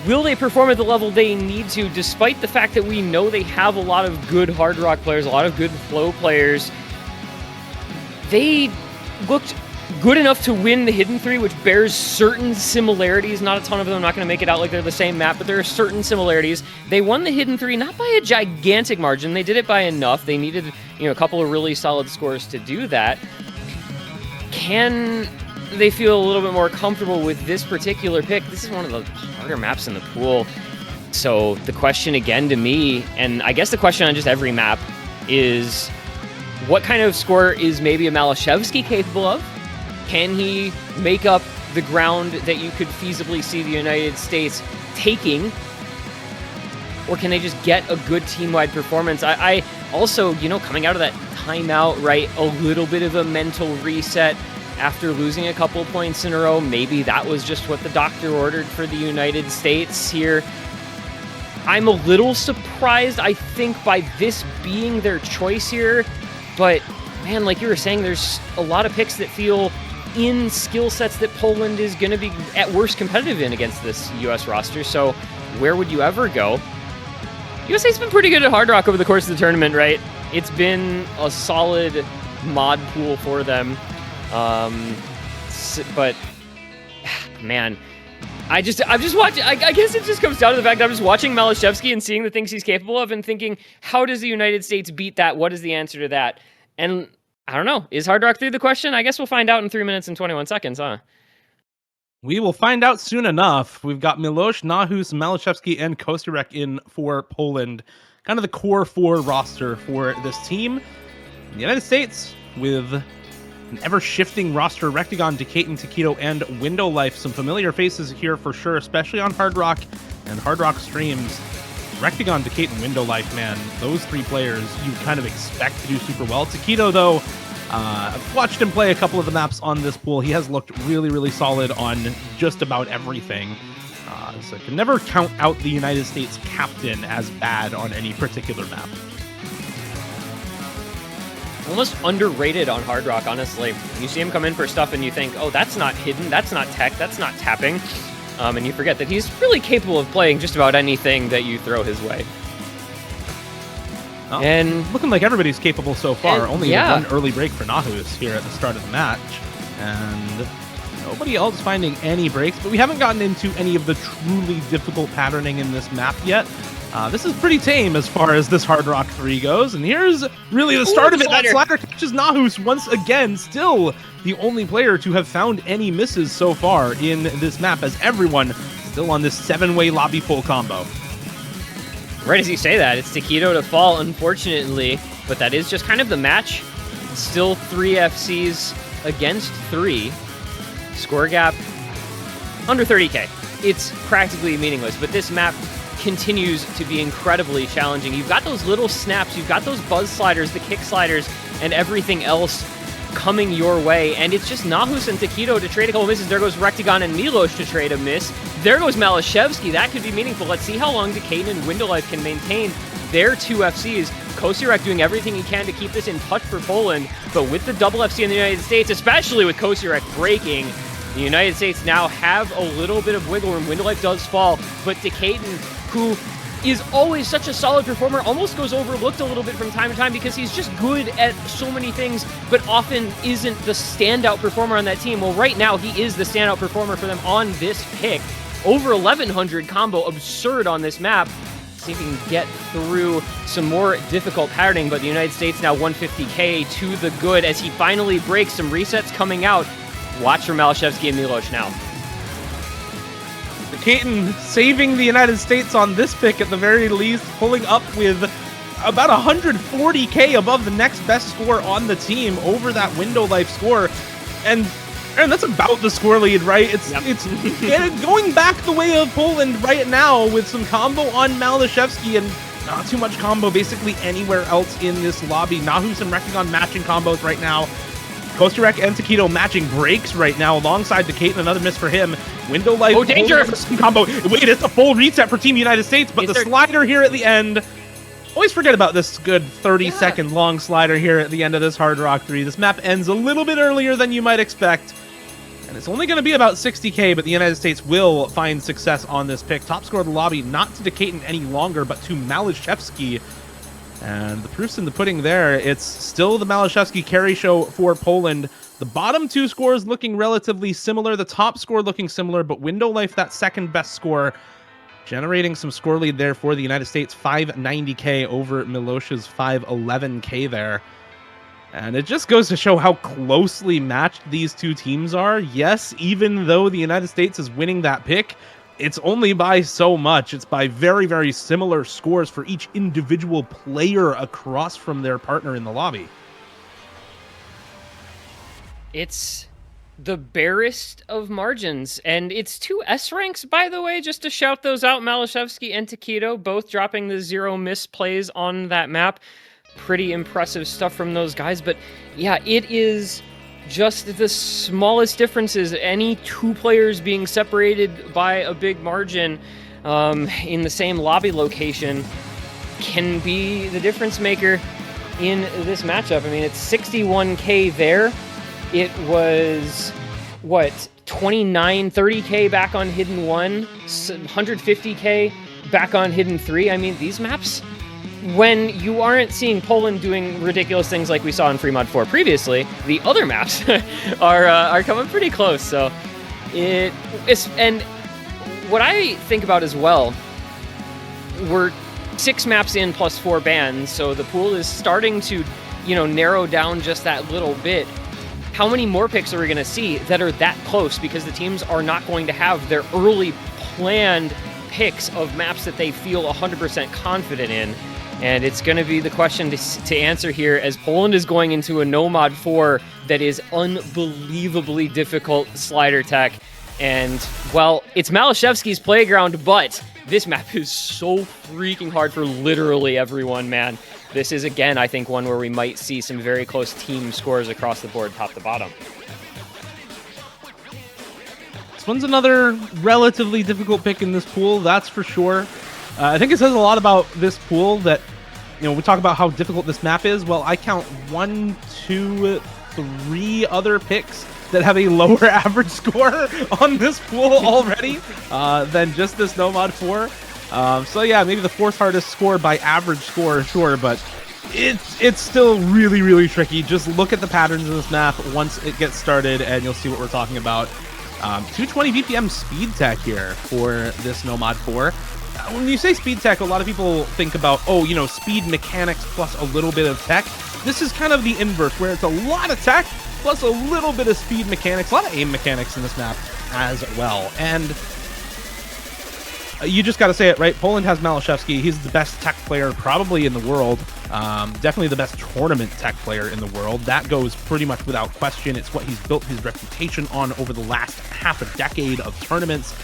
will they perform at the level they need to, despite the fact that we know they have a lot of good Hard Rock players, a lot of good flow players? They looked good enough to win the Hidden 3, which bears certain similarities. Not a ton of them. I'm not going to make it out like they're the same map, but there are certain similarities. They won the Hidden 3 not by a gigantic margin. They did it by enough. They needed, you know, a couple of really solid scores to do that. Can they feel a little bit more comfortable with this particular pick? This is one of the harder maps in the pool. So the question again to me, and I guess the question on just every map, is what kind of score is maybe a Malashevsky capable of? Can he make up the ground that you could feasibly see the United States taking? Or can they just get a good team-wide performance? I also, you know, coming out of that timeout, right, a little bit of a mental reset after losing a couple of points in a row. Maybe that was just what the doctor ordered for the United States here. I'm a little surprised, I think, by this being their choice here. But, man, like you were saying, there's a lot of picks that feel in skill sets that Poland is going to be at worst competitive in against this U.S. roster. So where would you ever go? USA's been pretty good at Hard Rock over the course of the tournament, right? It's been a solid mod pool for them. But, man, I'm just watching. I guess it just comes down to the fact that I'm just watching Malashevsky and seeing the things he's capable of and thinking, how does the United States beat that? What is the answer to that? And I don't know. Is Hard Rock 3 the question? I guess we'll find out in 3 minutes and 21 seconds, huh? We will find out soon enough. We've got Milosh, Nahus, Malashevsky, and Kosturek in for Poland. Kind of the core 4 roster for this team. The United States, with an ever-shifting roster, Rectagon, Decaton, Taquito, and Window Life. Some familiar faces here for sure, especially on Hard Rock and Hard Rock streams. Rectagon, Decaton, Window Life, man, those 3 players you kind of expect to do super well. Taquito, though, I've watched him play a couple of the maps on this pool. He has looked really, really solid on just about everything. So I can never count out the United States captain as bad on any particular map. Almost underrated on Hard Rock, honestly. You see him come in for stuff and you think, oh, that's not hidden, that's not tech, that's not tapping. And you forget that he's really capable of playing just about anything that you throw his way. Oh, and looking like everybody's capable so far. Only yeah. one early break for Nahus here at the start of the match. And nobody else finding any breaks, but we haven't gotten into any of the truly difficult patterning in this map yet. This is pretty tame as far as this Hard Rock 3 goes, and here's really the start of it. That slider catches Nahus once again, still the only player to have found any misses so far in this map, as everyone still on this 7-way lobby full combo. Right as you say that, it's Taquito to fall, unfortunately, but that is just kind of the match. Still 3 FCs against 3. Score gap under 30k. It's practically meaningless, but this map continues to be incredibly challenging. You've got those little snaps, you've got those buzz sliders, the kick sliders, and everything else coming your way, and it's just Nahus and Taquito to trade a couple misses. There goes Rectagon and Milos to trade a miss. There goes Malashevsky. That could be meaningful. Let's see how long Decayton and Windowlife can maintain their 2 FCs. Kosirek doing everything he can to keep this in touch for Poland, but with the double FC in the United States, especially with Kosirek breaking, the United States now have a little bit of wiggle room. Windowlife does fall, but Decayton, who is always such a solid performer, almost goes overlooked a little bit from time to time because he's just good at so many things, but often isn't the standout performer on that team. Well, right now, he is the standout performer for them on this pick. Over 1,100 combo, absurd on this map. See if he can get through some more difficult patterning, but the United States now 150k to the good as he finally breaks. Some resets coming out. Watch for Malashevsky and Milos now. Decayton saving the United States on this pick at the very least, pulling up with about 140k above the next best score on the team over that Windowlife score. And that's about the score lead, right? It's going back the way of Poland right now with some combo on Malashevsky and not too much combo basically anywhere else in this lobby. Nahus and Rectagon matching combos right now. Kosirek and Taquito matching breaks right now alongside Decayton. Another miss for him. Windowlife. Oh, danger! Combo. Wait, it's a full reset for Team United States, but the slider here at the end. Always forget about this good 30-second long slider here at the end of this Hard Rock 3. This map ends a little bit earlier than you might expect. And it's only going to be about 60k, but the United States will find success on this pick. Top score of the lobby, not to Decayton any longer, but to Malashevsky. And the proof's in the pudding there. It's still the Malashevsky carry show for Poland. The bottom 2 scores looking relatively similar. The top score looking similar, but Windowlife, that second best score, generating some score lead there for the United States. 590k over Milos's 511k there. And it just goes to show how closely matched these 2 teams are. Yes, even though the United States is winning that pick, it's only by so much. It's by very, very similar scores for each individual player across from their partner in the lobby. It's the barest of margins, and it's 2 S ranks, by the way, just to shout those out. Malashevsky and Taquito both dropping the 0 misplays on that map. Pretty impressive stuff from those guys, but yeah, it is just the smallest differences. Any 2 players being separated by a big margin in the same lobby location can be the difference maker in this matchup. I mean, it's 61k there. It was, what, 29, 30k back on Hidden 1, 150k back on Hidden 3. I mean, these maps, when you aren't seeing Poland doing ridiculous things like we saw in Fremod 4 previously, the other maps are coming pretty close. So and what I think about as well, we're 6 maps in plus 4 bans, so the pool is starting to, narrow down just that little bit. How many more picks are we going to see that are that close? Because the teams are not going to have their early planned picks of maps that they feel 100% confident in. And it's going to be the question to answer here, as Poland is going into a No-Mod 4 that is unbelievably difficult slider tech. And, well, it's Malashevsky's playground, but this map is so freaking hard for literally everyone, man. This is, again, I think, one where we might see some very close team scores across the board, top to bottom. This one's another relatively difficult pick in this pool, that's for sure. I think it says a lot about this pool that, we talk about how difficult this map is. Well, I count 1, 2, 3 other picks that have a lower average score on this pool already than just this No-Mod 4. So yeah, maybe the 4th hardest score by average score, sure, but it's still really, really tricky. Just look at the patterns of this map once it gets started, and you'll see what we're talking about. 220 BPM speed tech here for this No-Mod 4. When you say speed tech, a lot of people think about, speed mechanics plus a little bit of tech. This is kind of the inverse, where it's a lot of tech plus a little bit of speed mechanics, a lot of aim mechanics in this map as well. And you just got to say it, right? Poland has Malashevsky. He's the best tech player probably in the world. Definitely the best tournament tech player in the world. That goes pretty much without question. It's what he's built his reputation on over the last half a decade of tournaments.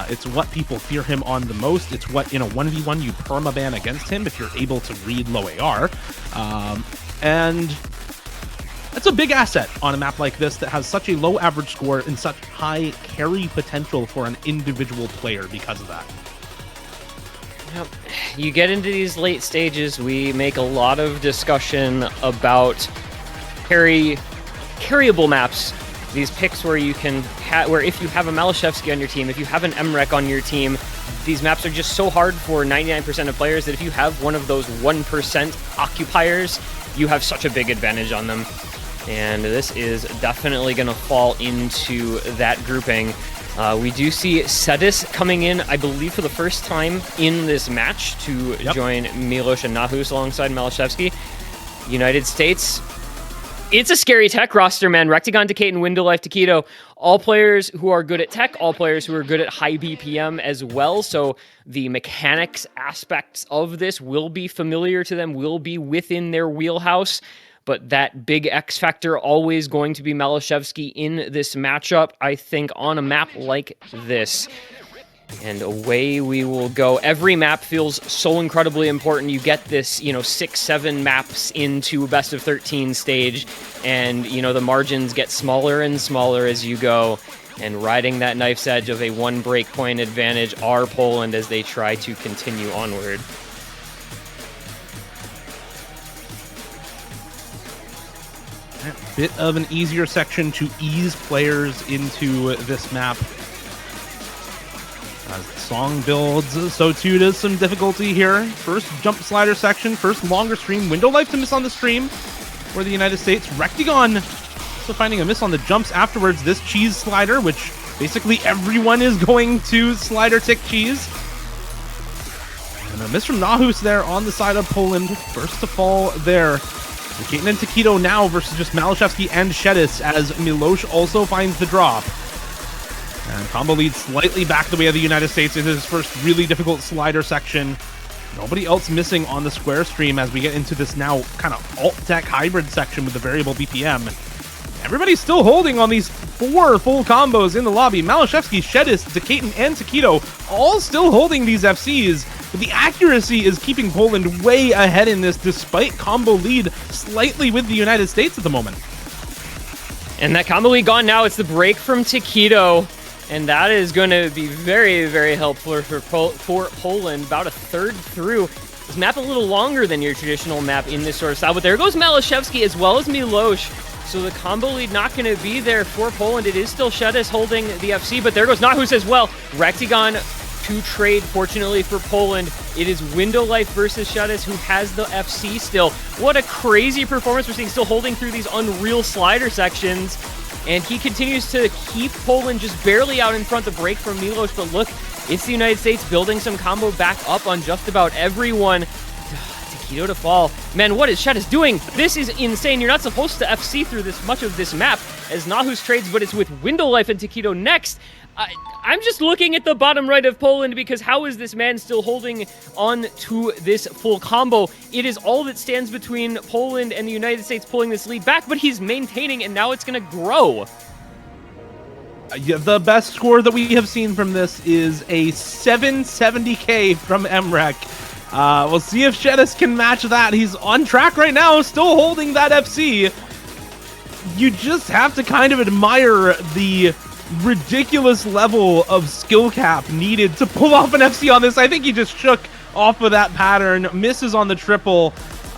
It's what people fear him on the most. It's what, in a 1v1, you permaban against him if you're able to read low AR. And That's a big asset on a map like this that has such a low average score and such high carry potential for an individual player because of that. Yep. You get into these late stages, we make a lot of discussion about carryable maps. These picks where you can where if you have a Malashevsky on your team, if you have an Emrek on your team, these maps are just so hard for 99% of players that if you have one of those 1% occupiers, you have such a big advantage on them. And this is definitely going to fall into that grouping. We do see Sedis coming in, I believe, for the first time in this match to join Milos and Nahus alongside Malashevsky. United States, it's a scary tech roster, man. Rectagon, Decayton, Windowlife, Taquito, all players who are good at tech, all players who are good at high BPM as well. So the mechanics aspects of this will be familiar to them, will be within their wheelhouse. But that big X factor always going to be Malashevsky in this matchup, I think, on a map like this. And away we will go. Every map feels so incredibly important. You get this, 6-7 maps into a best of 13 stage, and, the margins get smaller and smaller as you go. And riding that knife's edge of a 1 breakpoint advantage are Poland as they try to continue onward. Bit of an easier section to ease players into this map. As the song builds, so too does some difficulty here. First jump slider section, first longer stream. Windowlife to miss on the stream for the United States. Rectagon also finding a miss on the jumps afterwards. This cheese slider, which basically everyone is going to slider tick cheese. And a miss from Nahus there on the side of Poland. First to fall there. Decayton and Taquito now versus just Malashevsky and Shedis as Milos also finds the drop. And combo leads slightly back the way of the United States into his first really difficult slider section. Nobody else missing on the square stream as we get into this now kind of alt-tech hybrid section with the variable BPM. Everybody's still holding on these 4 full combos in the lobby. Malashevsky, Shedis, Decayton, and Taquito all still holding these FCs. But the accuracy is keeping Poland way ahead in this, despite combo lead slightly with the United States at the moment. And that combo lead gone now. It's the break from Taquito. And that is going to be very, very helpful for Poland. About a third through. This map a little longer than your traditional map in this sort of style. But there goes Malashevsky as well as Milos. So the combo lead not going to be there for Poland. It is still Shedis holding the FC. But there goes Nahus as well. Rectagon to trade, fortunately for Poland. It is Windowlife versus Shedis, who has the FC still. What a crazy performance we're seeing, still holding through these unreal slider sections. And he continues to keep Poland just barely out in front. The break from Milos, but look, it's the United States building some combo back up on just about everyone. Taquito to fall. Man, what is Shedis doing? This is insane. You're not supposed to FC through this much of this map as Nahus trades, but it's with Windowlife and Taquito next. I'm just looking at the bottom right of Poland because how is this man still holding on to this full combo? It is all that stands between Poland and the United States pulling this lead back, but he's maintaining, and now it's going to grow. Yeah, the best score that we have seen from this is a 770k from Emrek. We'll see if Shedis can match that. He's on track right now, still holding that FC. You just have to kind of admire the ridiculous level of skill cap needed to pull off an FC on this. I think he just shook off of that pattern, misses on the triple,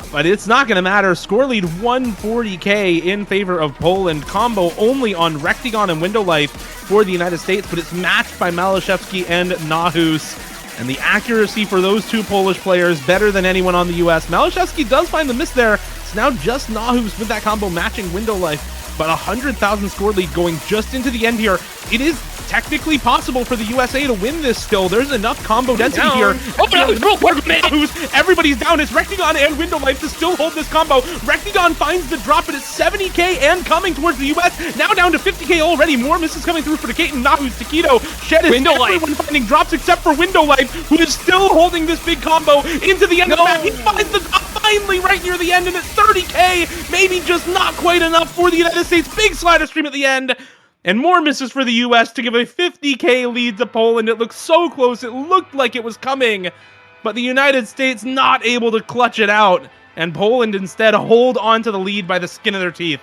but it's not going to matter. Score lead 140k in favor of Poland. Combo only on Rectagon and Windowlife for the United States, but it's matched by Malashevsky and Nahus. And the accuracy for those two Polish players better than anyone on the US. Malashevsky does find the miss there. It's now just Nahus with that combo matching Windowlife. But 100,000 score lead going just into the end here. It is technically possible for the USA to win this still. There's enough combo density here. Everybody's down. It's Rectagon and Windowlife to still hold this combo. Rectagon finds the drop, but it's 70k and coming towards the US. Now down to 50k already. More misses coming through for Decayton, Nahus, Taquito, Shedis. Windowlife. Everyone finding drops except for Windowlife, who is still holding this big combo into the end of the map. He finds the drop finally right near the end, and it's 30k. Maybe just not quite enough for the United States. Big slider stream at the end. And more misses for the US to give a 50k lead to Poland. It looked so close. It looked like it was coming. But the United States not able to clutch it out. And Poland instead hold on to the lead by the skin of their teeth.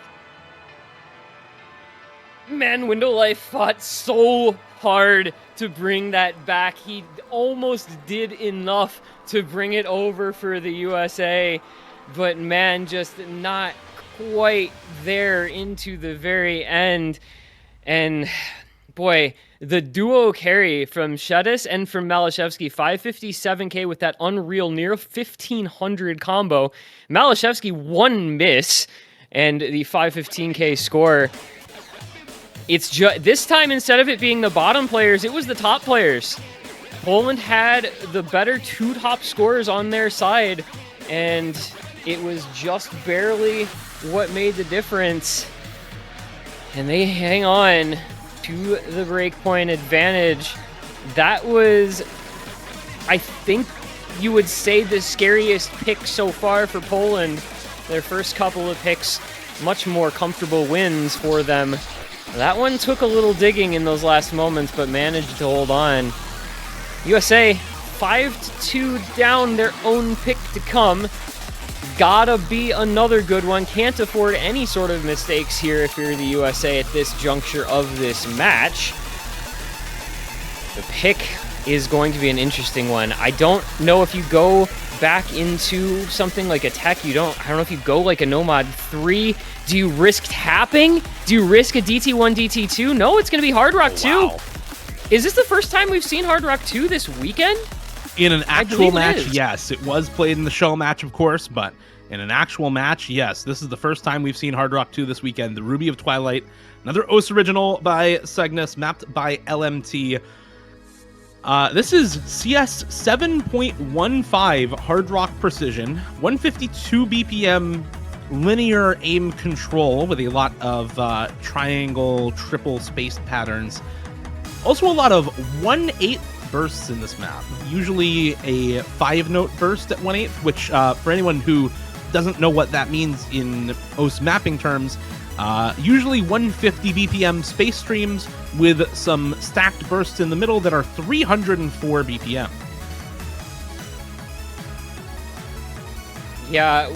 Man, Window Life fought so hard to bring that back. He almost did enough to bring it over for the USA, but man, just not quite there into the very end. And boy, the duo carry from Shedis and from Malashevsky, 557k with that unreal near 1500 combo. Malashevsky one miss and the 515k score. It's just this time, instead of it being the bottom players, it was the top players. Poland had the better two top scorers on their side, and it was just barely what made the difference. And they hang on to the breakpoint advantage. That was, I think you would say, the scariest pick so far for Poland. Their first couple of picks, much more comfortable wins for them. That one took a little digging in those last moments, but managed to hold on. USA 5-2 down, their own pick to come. Gotta be another good one. Can't afford any sort of mistakes here if you're the USA at this juncture of this match. The pick is going to be an interesting one. I don't know if you go back into something like a tech. I don't know if you go like a Nomad 3. Do you risk tapping? Do you risk a DT1, DT2? No, it's going to be Hard Rock 2. Wow. Is this the first time we've seen Hard Rock 2 this weekend? In an actual match, yes. It was played in the shell match, of course, but in an actual match, yes. This is the first time we've seen Hard Rock 2 this weekend. The Ruby of Twilight, another OS original by Cygnus, mapped by LMT. This is CS 7.15 Hard Rock Precision, 152 BPM linear aim control with a lot of triangle, triple spaced patterns. Also a lot of 1/8 bursts in this map. Usually a 5-note burst at 1/8, which for anyone who doesn't know what that means in OS mapping terms, usually 150 BPM space streams with some stacked bursts in the middle that are 304 BPM. Yeah,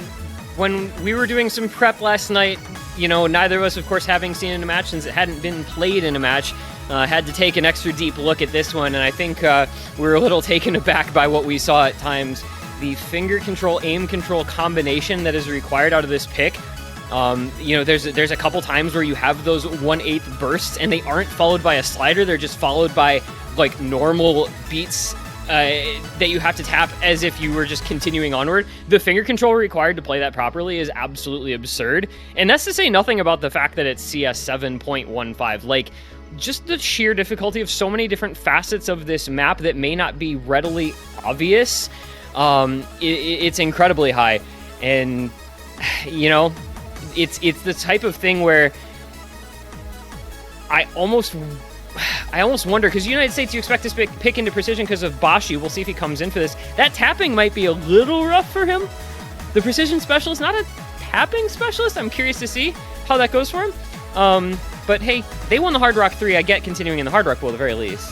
when we were doing some prep last night, neither of us, of course, having seen it in a match since it hadn't been played in a match, had to take an extra deep look at this one, and I think we were a little taken aback by what we saw at times. The finger control, aim control combination that is required out of this pick. There's a couple times where you have those 1/8 bursts and they aren't followed by a slider. They're just followed by like normal beats that you have to tap as if you were just continuing onward. The finger control required to play that properly is absolutely absurd. And that's to say nothing about the fact that it's CS 7.15. Like, just the sheer difficulty of so many different facets of this map that may not be readily obvious. It's incredibly high. And, it's the type of thing where I almost wonder, because United States, you expect this pick into precision because of Bashi. We'll see if he comes in for this. That tapping might be a little rough for him. The precision specialist, not a tapping specialist. I'm curious to see how that goes for him. But hey, they won the Hard Rock 3. I get continuing in the Hard Rock pool at the very least.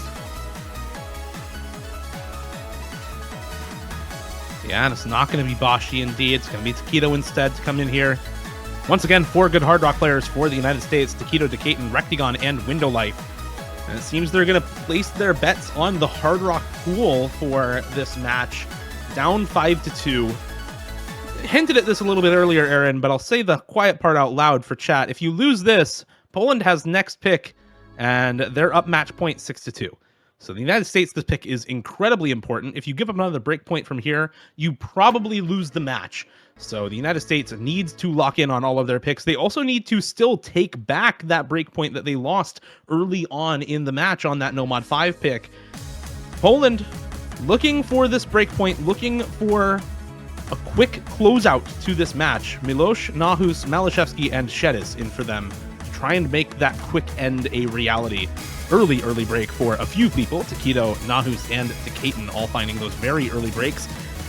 Yeah, and it's not going to be Bashi indeed. It's going to be Takedo instead to come in here. Once again, 4 good Hard Rock players for the United States: Takedo, Decaton, Rectagon, and Window Life. And it seems they're going to place their bets on the Hard Rock pool for this match. Down 5-2. Hinted at this a little bit earlier, Aaron, but I'll say the quiet part out loud for chat. If you lose this, Poland has next pick, and they're up match point 6-2. So the United States, this pick is incredibly important. If you give up another break point from here, you probably lose the match. So the United States needs to lock in on all of their picks. They also need to still take back that break point that they lost early on in the match on that Nomad 5 pick. Poland looking for this break point, looking for a quick closeout to this match. Milosh, Nahus, Malashevsky, and Shedis in for them to try and make that quick end a reality. Early break for a few people. Takedo, Nahus, and Decaton all finding those very early breaks.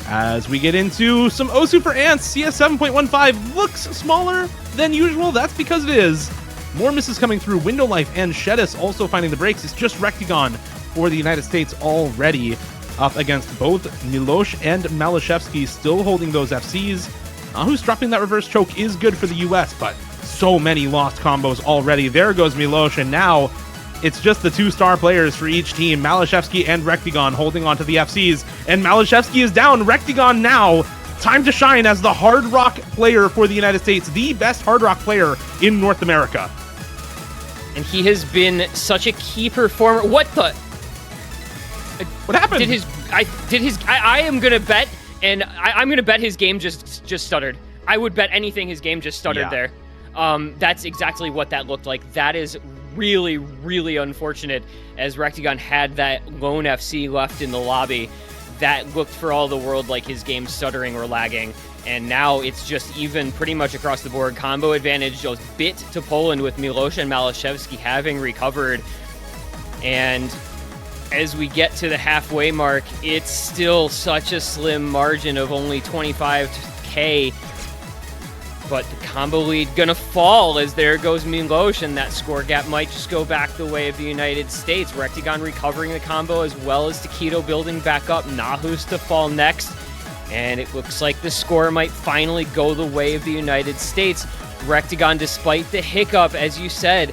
As we get into some Osu for Ants, CS 7.15 looks smaller than usual. That's because it is. More misses coming through. Window Life and Shedis also finding the breaks. It's just Rectagon for the United States already up against both Milosh and Malashevsky, still holding those FCs. Who's dropping that reverse choke is good for the US, but so many lost combos already. There goes Milosh, and now it's just the 2-star players for each team, Malashevsky and Rectigon, holding on to the FCs. And Malashevsky is down. Rectigon now, time to shine as the Hard Rock player for the United States, the best Hard Rock player in North America. And he has been such a key performer. What the? What happened? I am gonna bet, and I'm gonna bet his game just stuttered. I would bet anything his game just stuttered there. That's exactly what that looked like. That is really, really unfortunate, as Rectigon had that lone FC left in the lobby. That looked for all the world like his game stuttering or lagging, and now it's just even pretty much across the board. Combo advantage just bit to Poland with Milosh and Malashevsky having recovered, and as we get to the halfway mark, it's still such a slim margin of only 25k. But the combo lead gonna fall as there goes Milosh, and that score gap might just go back the way of the United States. Rectigon recovering the combo as well as Taquito building back up. Nahus to fall next, and it looks like the score might finally go the way of the United States. Rectigon, despite the hiccup, as you said,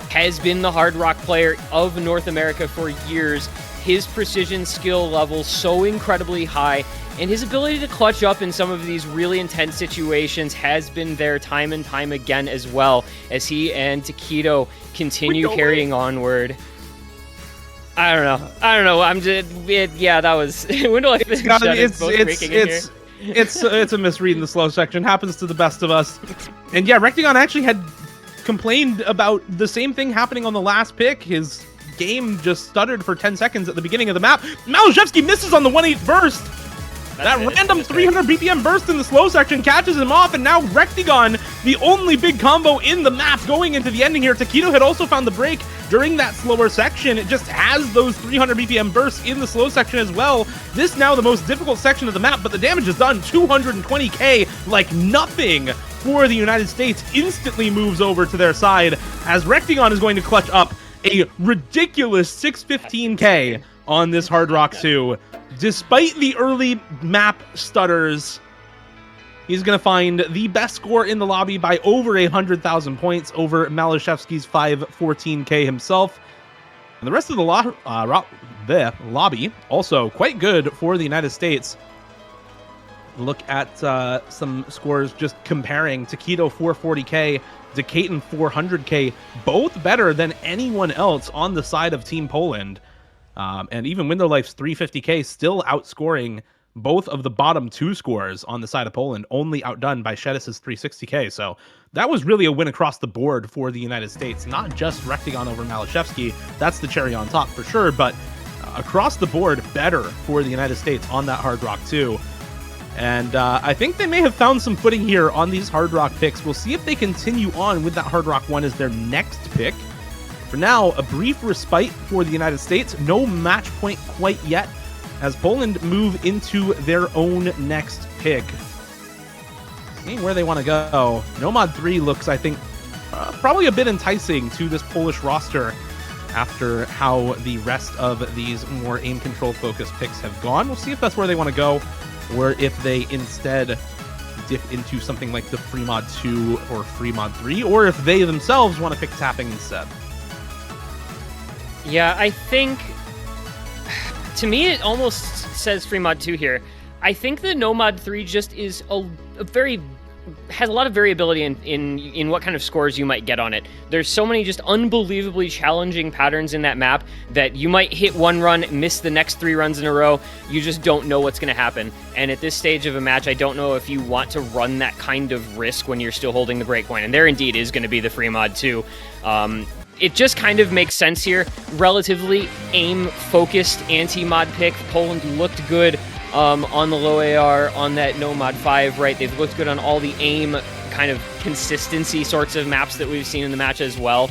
has been the Hard Rock player of North America for years. His precision skill level so incredibly high, and his ability to clutch up in some of these really intense situations has been there time and time again, as well as he and Taquito continue carrying onward. I don't know. I'm just, that was Windle. It's a misread in the slow section. Happens to the best of us. And yeah, Rectigon actually had complained about the same thing happening on the last pick. His game just stuttered for 10 seconds at the beginning of the map. Malashevsky misses on the 1-8 burst. That random 300 BPM burst in the slow section catches him off, and now Rectigon, the only big combo in the map going into the ending here. Taquito had also found the break during that slower section. It just has those 300 BPM bursts in the slow section as well. This now the most difficult section of the map, but the damage is done. 220k like nothing for the United States. Instantly moves over to their side as Rectigon is going to clutch up a ridiculous 615k on this Hard Rock 2. Despite the early map stutters, he's going to find the best score in the lobby by over 100,000 points over Malashevsky's 514k himself. And the rest of the lobby also quite good for the United States. Look at some scores just comparing. Taquito 440k, Decaton 400k, both better than anyone else on the side of Team Poland. And even Window Life's 350k still outscoring both of the bottom two scores on the side of Poland, only outdone by Shedis' 360k. So that was really a win across the board for the United States, not just Rectigon over Malashevsky. That's the cherry on top for sure, but across the board, better for the United States on that Hard Rock 2. And I think they may have found some footing here on these Hard Rock picks. We'll see if they continue on with that Hard Rock 1 as their next pick. For now, a brief respite for the United States. No match point quite yet as Poland move into their own next pick. Seeing where they want to go. Nomad 3 looks, I think, probably a bit enticing to this Polish roster after how the rest of these more aim control focused picks have gone. We'll see if that's where they want to go, or if they instead dip into something like the Freemod 2 or Freemod 3, or if they themselves want to pick tapping instead. Yeah, I think, to me, it almost says Freemod 2 here. I think the Nomad 3 just is has a lot of variability in what kind of scores you might get on it. There's so many just unbelievably challenging patterns in that map that you might hit one run, miss the next 3 runs in a row. You just don't know what's going to happen. And at this stage of a match, I don't know if you want to run that kind of risk when you're still holding the breakpoint. And there indeed is going to be the Freemod 2. It just kind of makes sense here. Relatively aim-focused anti-mod pick. Poland looked good on the low AR, on that Nomad 5, right? They've looked good on all the aim kind of consistency sorts of maps that we've seen in the match as well.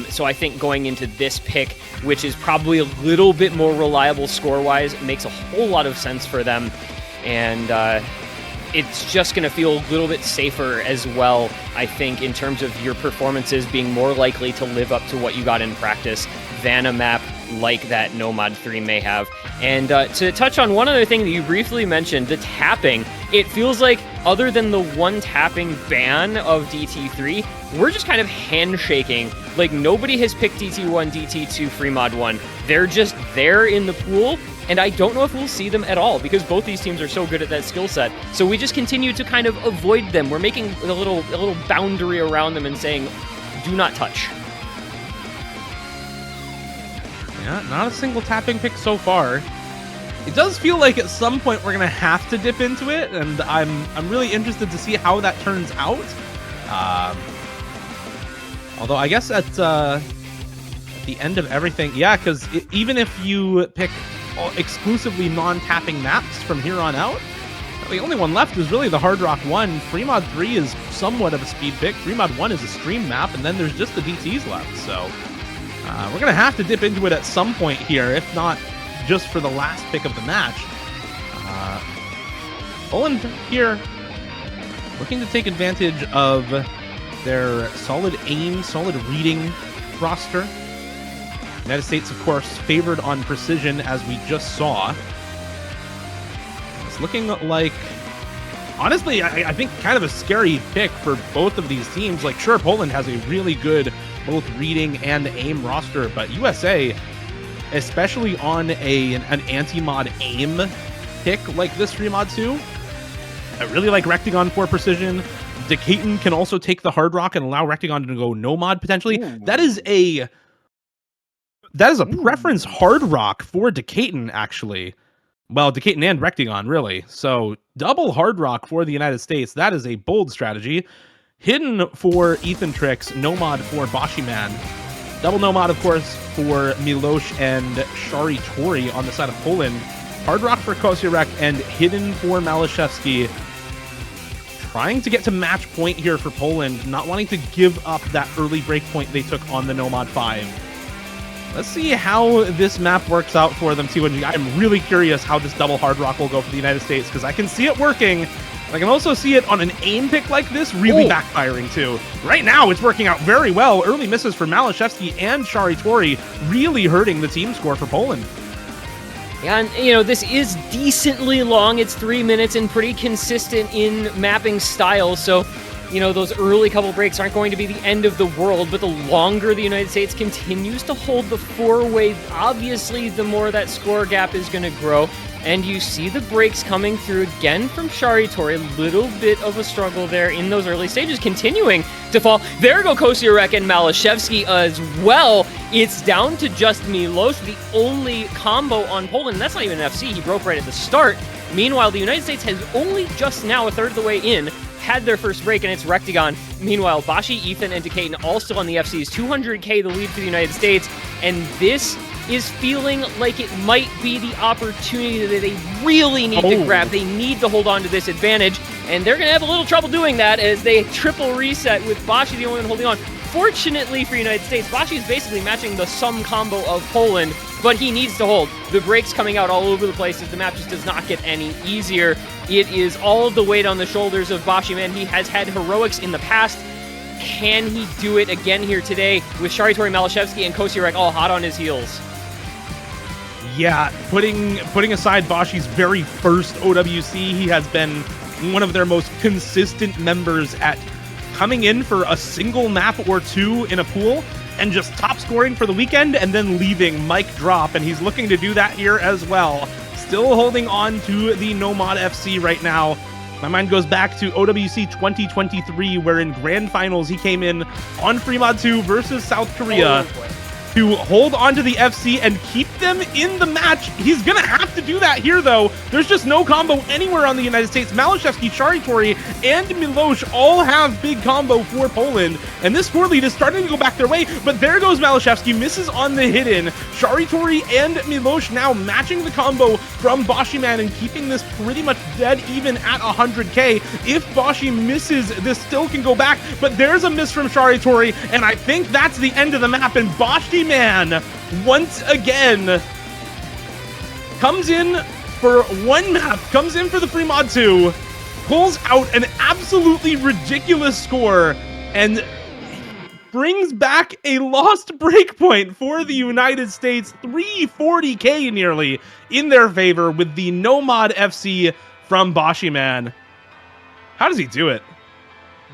So I think going into this pick, which is probably a little bit more reliable score-wise, makes a whole lot of sense for them. And it's just going to feel a little bit safer as well, I think, in terms of your performances being more likely to live up to what you got in practice than a map like that Nomad 3 may have. And to touch on one other thing that you briefly mentioned, the tapping, it feels like other than the one tapping ban of DT3, we're just kind of handshaking. Like, nobody has picked DT1, DT2, Fremod 1. They're just there in the pool, and I don't know if we'll see them at all because both these teams are so good at that skill set. So we just continue to kind of avoid them. We're making a little boundary around them and saying, do not touch. Yeah, not a single tapping pick so far. It does feel like at some point we're gonna have to dip into it, and I'm really interested to see how that turns out. Although I guess at the end of everything, yeah, because even if you pick exclusively non-tapping maps from here on out, the only one left is really the Hard Rock 1. Fremod 3 is somewhat of a speed pick. Fremod 1 is a stream map, and then there's just the DTs left, so we're gonna have to dip into it at some point here, if not just for the last pick of the match. Poland here looking to take advantage of their solid aim, solid reading roster. United States, of course, favored on precision, as we just saw. It's looking like, honestly, I think kind of a scary pick for both of these teams. Like, sure, Poland has a really good both reading and aim roster, but USA, especially on an anti-mod aim pick like this Fremod 2, I really like Rectagon for precision. Decaton can also take the Hard Rock and allow Rectagon to go Nomad potentially. Ooh. That is a preference Hard Rock for Decaton, actually. Well, Decaton and Rectagon, really. So double Hard Rock for the United States. That is a bold strategy. Hidden for Ethan Tricks, Nomad for Bashiman. Double Nomad, of course, for Milosh and Shari Tori on the side of Poland. Hard Rock for Kosiarek and Hidden for Malashevsky. Trying to get to match point here for Poland, not wanting to give up that early break point they took on the Nomad 5. Let's see how this map works out for them, T1G. I'm really curious how this double Hard Rock will go for the United States, because I can see it working. I can also see it on an aim pick like this really backfiring too. Right now, it's working out very well. Early misses for Malashevsky and Shari Tori really hurting the team score for Poland. Yeah, and, you know, this is decently long. It's 3 minutes and pretty consistent in mapping style. So, you know, those early couple breaks aren't going to be the end of the world, but the longer the United States continues to hold the four-way, obviously, the more that score gap is going to grow. And you see the breaks coming through again from Shari Tori. A little bit of a struggle there in those early stages, continuing to fall. There go Kosiarek and Malashevsky as well. It's down to just Milosh, the only combo on Poland. And that's not even an FC. He broke right at the start. Meanwhile, the United States has only just now, a third of the way in, had their first break, and it's Rectagon. Meanwhile, Bashi, Ethan, and Decaton all still on the FCs. 200k the lead for the United States, and this is feeling like it might be the opportunity that they really need to grab. They need to hold on to this advantage, and they're going to have a little trouble doing that as they triple reset with Bashi the only one holding on. Fortunately for United States, Bashi is basically matching the sum combo of Poland, but he needs to hold. The breaks coming out all over the place as the map just does not get any easier. It is all of the weight on the shoulders of Bashi, man. He has had heroics in the past. Can he do it again here today with Shari Tori, Malashevsky, and Kosiarek all hot on his heels? Yeah, putting aside Bashi's very first OWC, he has been one of their most consistent members at coming in for a single map or two in a pool and just top scoring for the weekend and then leaving mic drop, and he's looking to do that here as well. Still holding on to the Nomad FC right now. My mind goes back to OWC 2023, where in grand finals he came in on Fremod 2 versus South Korea to hold on to the FC and keep them in the match. He's gonna have to do that here, though. There's just no combo anywhere on the United States. Malashevsky, Shari Tori, and Milosh all have big combo for Poland, and this score lead is starting to go back their way, but there goes Malashevsky, misses on the hidden. Shari Tori and Milosh now matching the combo from Bashiman and keeping this pretty much dead even at 100k. If Bashi misses, this still can go back, but there's a miss from Shari Tori, and I think that's the end of the map, and Bashi Man once again comes in for one map, comes in for the Fremod 2, pulls out an absolutely ridiculous score and brings back a lost break point for the United States, 340k nearly in their favor with the Nomad FC from Bashiman. How does he do it?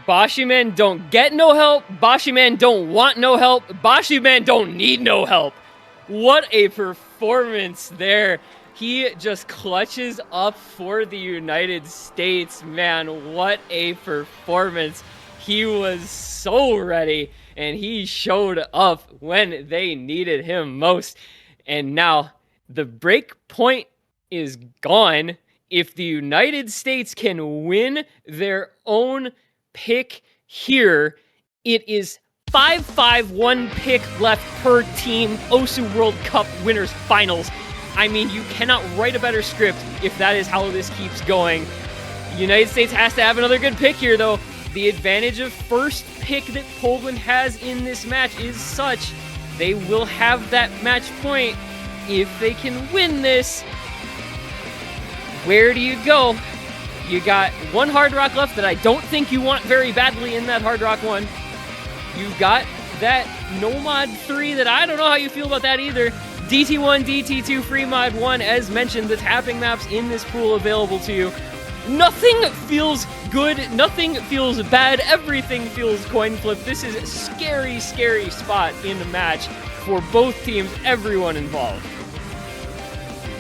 Bashiman don't get no help. Bashiman don't want no help. Bashiman don't need no help. What a performance there. He just clutches up for the United States, man. What a performance. He was so ready, and he showed up when they needed him most. And now the break point is gone. If the United States can win their own pick here, it is 5-5, 1 pick left per team. Osu World Cup Winners Finals. I mean, you cannot write a better script if that is how this keeps going. The United States has to have another good pick here, though. The advantage of first pick that Poland has in this match is such they will have that match point. If they can win this, where do you go? You got one Hard Rock left that I don't think you want very badly in that Hard Rock one. You got that Nomad 3 that I don't know how you feel about that either. DT1, DT2, Free Mod 1, as mentioned, the tapping maps in this pool available to you. Nothing feels good, nothing feels bad, everything feels coin flip. This is a scary, scary spot in the match for both teams, everyone involved.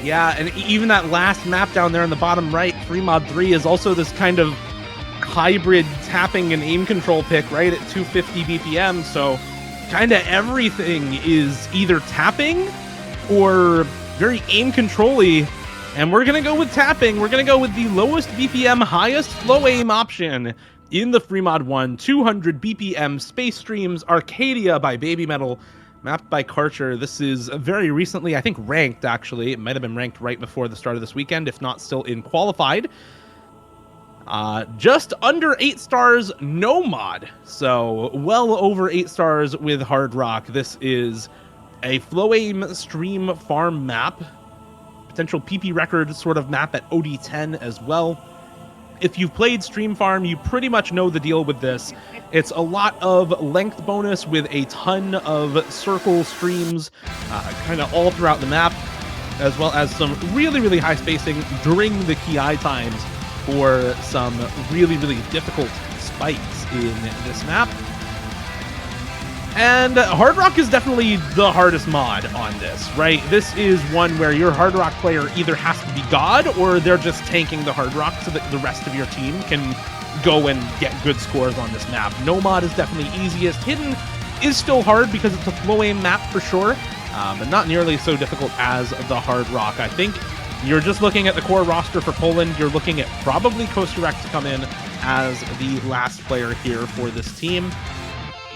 Yeah, and even that last map down there in the bottom right, Free Mod 3, is also this kind of hybrid tapping and aim control pick right at 250 BPM, so kind of everything is either tapping or very aim control-y, and we're going to go with tapping. We're going to go with the lowest BPM, highest flow aim option in the Free Mod 1, 200 BPM Space Streams Arcadia by Baby Metal, mapped by Karcher. This is very recently, I think, ranked, actually. It might have been ranked right before the start of this weekend, if not still in qualified. Just under 8 stars, no mod. So well over 8 stars with Hard Rock. This is a flow aim stream farm map, potential PP record sort of map at OD10 as well. If you've played Stream Farm, you pretty much know the deal with this. It's a lot of length bonus with a ton of circle streams kind of all throughout the map, as well as some really, really high spacing during the key eye times for some really, really difficult spikes in this map. And Hard Rock is definitely the hardest mod on this, right? This is one where your Hard Rock player either has to be God or they're just tanking the Hard Rock so that the rest of your team can go and get good scores on this map. No mod is definitely easiest. Hidden is still hard because it's a flow aim map for sure, but not nearly so difficult as the Hard Rock. I think you're just looking at the core roster for Poland. You're looking at probably Kosturek to come in as the last player here for this team.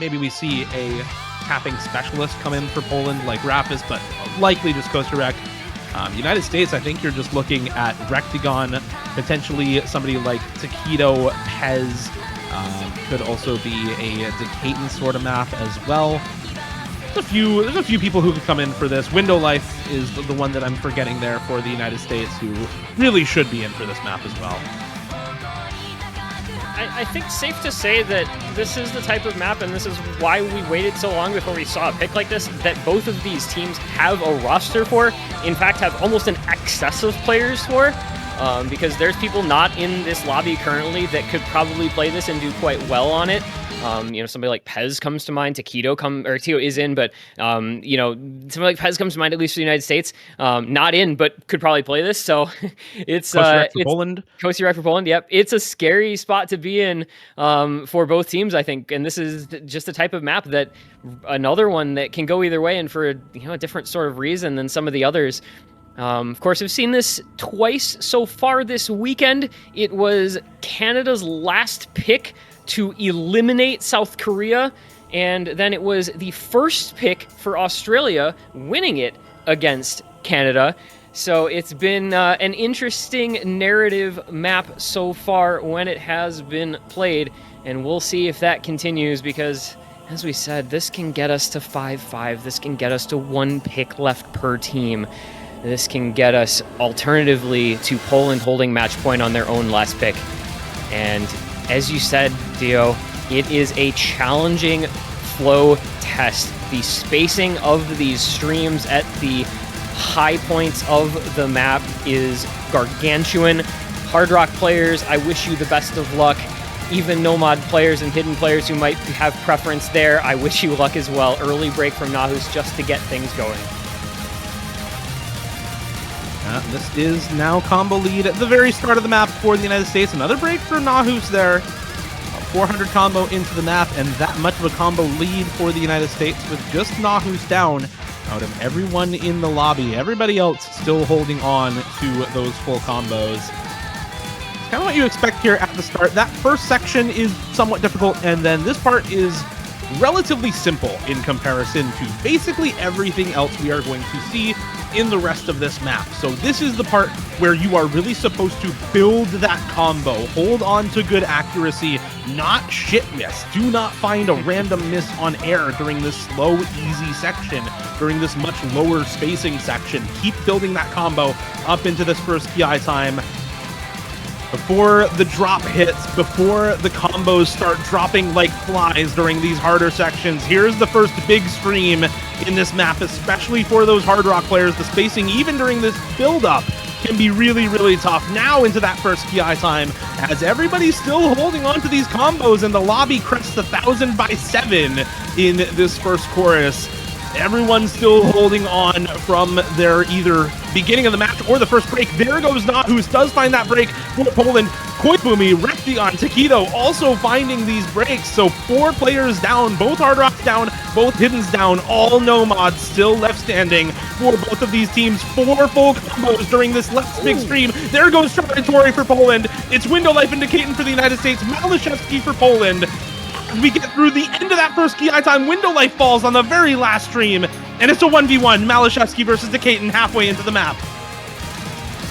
Maybe we see a tapping specialist come in for Poland like Rapis, but likely just Kosturek. United States, I think you're just looking at Rectagon, potentially somebody like Taquito, Pez, could also be a Decaton sort of map as well. There's a few people who could come in for this. Window Life is the one that I'm forgetting there for the United States, who really should be in for this map as well. I think safe to say that this is the type of map, and this is why we waited so long before we saw a pick like this, that both of these teams have a roster for, in fact have almost an excess of players for, because there's people not in this lobby currently that could probably play this and do quite well on it. You know, somebody like Pez comes to mind. Tio is in, but you know, somebody like Pez comes to mind, at least for the United States. Not in, but could probably play this. So it's Kosturek for Poland. Kosturek for Poland. Yep, it's a scary spot to be in for both teams, I think. And this is just the type of map that another one that can go either way, and for a different sort of reason than some of the others. Of course, we've seen this twice so far this weekend. It was Canada's last pick to eliminate South Korea, and then it was the first pick for Australia winning it against Canada. So it's been an interesting narrative map so far when it has been played, and we'll see if that continues, because as we said, this can get us to 5-5. This can get us to 1 pick left per team. This can get us alternatively to Poland holding match point on their own last pick. And as you said, Dio, it is a challenging flow test. The spacing of these streams at the high points of the map is gargantuan. Hard Rock players, I wish you the best of luck. Even Nomad players and Hidden players who might have preference there, I wish you luck as well. Early break from Nahus just to get things going. This is now combo lead at the very start of the map for the United States. Another break for Nahus there. A 400 combo into the map, and that much of a combo lead for the United States with just Nahus down out of everyone in the lobby. Everybody else still holding on to those full combos. It's kind of what you expect here at the start. That first section is somewhat difficult, and then this part is relatively simple in comparison to basically everything else we are going to see in the rest of this map. So this is the part where you are really supposed to build that combo, hold on to good accuracy, not shit miss. Do not find a random miss on air during this slow, easy section, during this much lower spacing section. Keep building that combo up into this first PI time. Before the drop hits, before the combos start dropping like flies during these harder sections, here's the first big stream in this map, especially for those Hard Rock players. The spacing, even during this build-up, can be really, really tough. Now into that first PI time, as everybody's still holding on to these combos, and the lobby crests 1,000 by 7 in this first chorus. Everyone's still holding on from their either beginning of the match or the first break. There goes Nahus, does find that break for Poland. Koipumi, Rektion, Taquito also finding these breaks. So 4 players down, both Hard Rocks down, both Hiddens down, all Nomads still left standing for both of these teams. 4 full combos during this last big stream. There goes Tori for Poland. It's Window Life and Decaton for the United States. Malashevsky for Poland. As we get through the end of that first PI time, Window Life falls on the very last stream, and it's a 1v1, Malashevsky versus Decaton halfway into the map.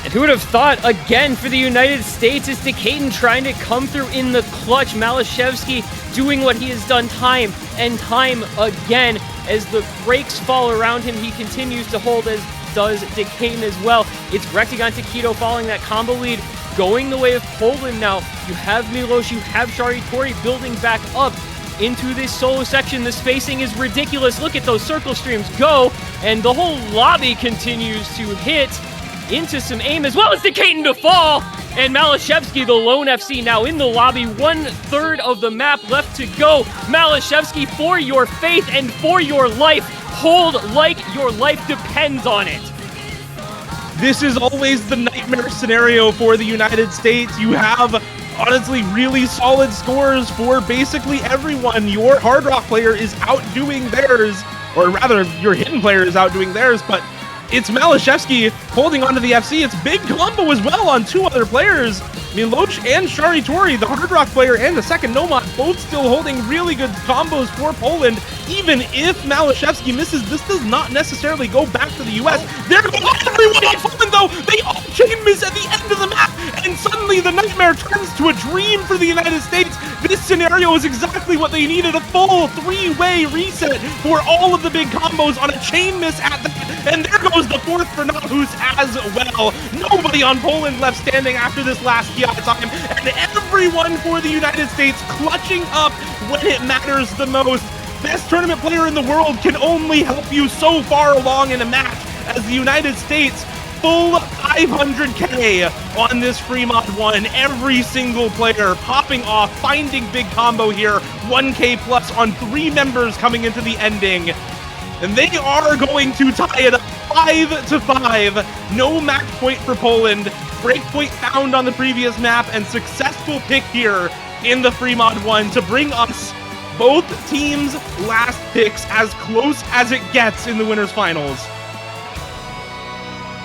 And who would have thought, again, for the United States, is Decaton trying to come through in the clutch. Malashevsky doing what he has done time and time again. As the brakes fall around him, he continues to hold, as does Decaton as well. It's Rektion Taquito following that combo lead, going the way of Poland now. You have Milos, you have Shari Tori building back up into this solo section. The spacing is ridiculous. Look at those circle streams go, and the whole lobby continues to hit into some aim, as well as Decaton to fall. And Malashevsky, the lone FC, now in the lobby. 1/3 of the map left to go. Malashevsky, for your faith and for your life, hold like your life depends on it. This is always the nightmare scenario for the United States. You have, honestly, really solid scores for basically everyone. Your Hard Rock player is outdoing theirs, or rather, your Hidden player is outdoing theirs, but it's Malashevsky holding onto the FC. It's big combo as well on 2 other players. Milosh and Shari Tori, the Hard Rock player and the second Nomad, both still holding really good combos for Poland. Even if Malashevsky misses, this does not necessarily go back to the US. There goes everyone on Poland, though! They all chain miss at the end of the map, and suddenly the nightmare turns to a dream for the United States. This scenario is exactly what they needed, a full 3-way reset for all of the big combos on a chain miss at that. And there goes the 4th for Nahus as well. Nobody on Poland left standing after this last PI time, and everyone for the United States clutching up when it matters the most. Best tournament player in the world can only help you so far along in a match, as the United States full 500k on this Fremont 1. Every single player popping off, finding big combo here. 1k plus on 3 members coming into the ending. And they are going to tie it up 5-5. No match point for Poland. Breakpoint found on the previous map, and successful pick here in the Fremont 1 to bring us both teams' last picks as close as it gets in the winners finals.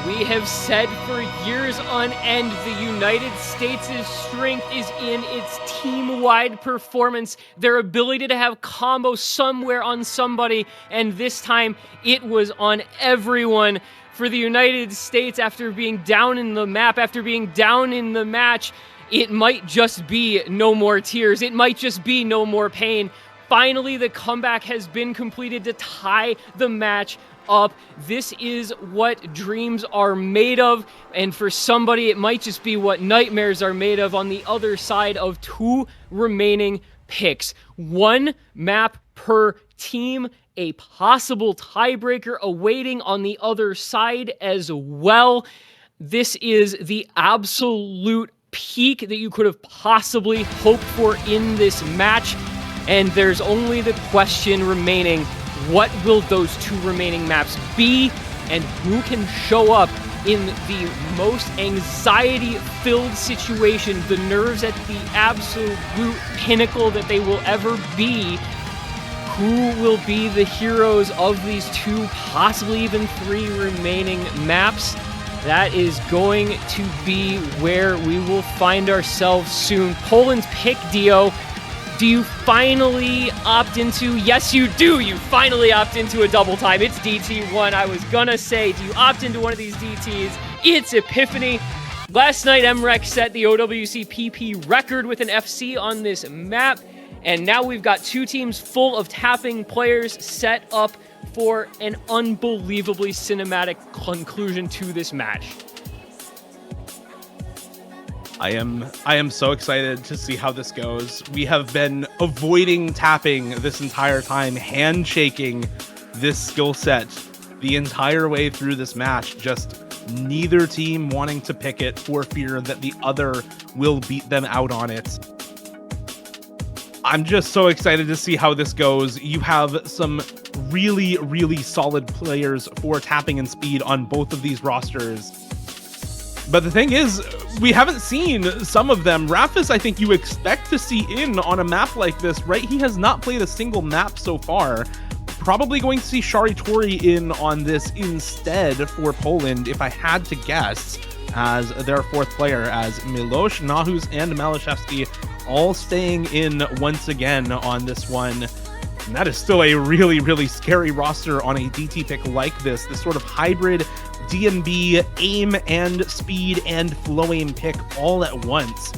We have said for years on end, the United States' strength is in its team-wide performance, their ability to have combo somewhere on somebody, and this time it was on everyone. For the United States, after being down in the map, after being down in the match, it might just be no more tears. It might just be no more pain. Finally, the comeback has been completed to tie the match up. This is what dreams are made of, and for somebody it might just be what nightmares are made of on the other side of 2 remaining picks. 1 map per team, a possible tiebreaker awaiting on the other side as well. This is the absolute peak that you could have possibly hoped for in this match, and there's only the question remaining: what will those 2 remaining maps be, and who can show up in the most anxiety-filled situation, the nerves at the absolute pinnacle that they will ever be? Who will be the heroes of these 2, possibly even 3 remaining maps? That is going to be where we will find ourselves soon. Poland's pick, Dio. Do you finally opt into... Yes, you do. You finally opt into a double time. It's DT1. I was gonna say, do you opt into one of these DTs? It's Epiphany. Last night, MREC set the OWC PP record with an FC on this map. And now we've got 2 teams full of tapping players set up for an unbelievably cinematic conclusion to this match. I am so excited to see how this goes. We have been avoiding tapping this entire time, handshaking this skill set the entire way through this match, just neither team wanting to pick it for fear that the other will beat them out on it. I'm just so excited to see how this goes. You have some really, really solid players for tapping and speed on both of these rosters. But the thing is, we haven't seen some of them. Rafis, I think you expect to see in on a map like this, right? He has not played a single map so far. Probably going to see Shari Tori in on this instead for Poland, if I had to guess, as their 4th player, as Milosh, Nahus, and Malashevsky all staying in once again on this one. And that is still a really, really scary roster on a DT pick like this. This sort of hybrid DNB aim and speed and flow aim pick all at once.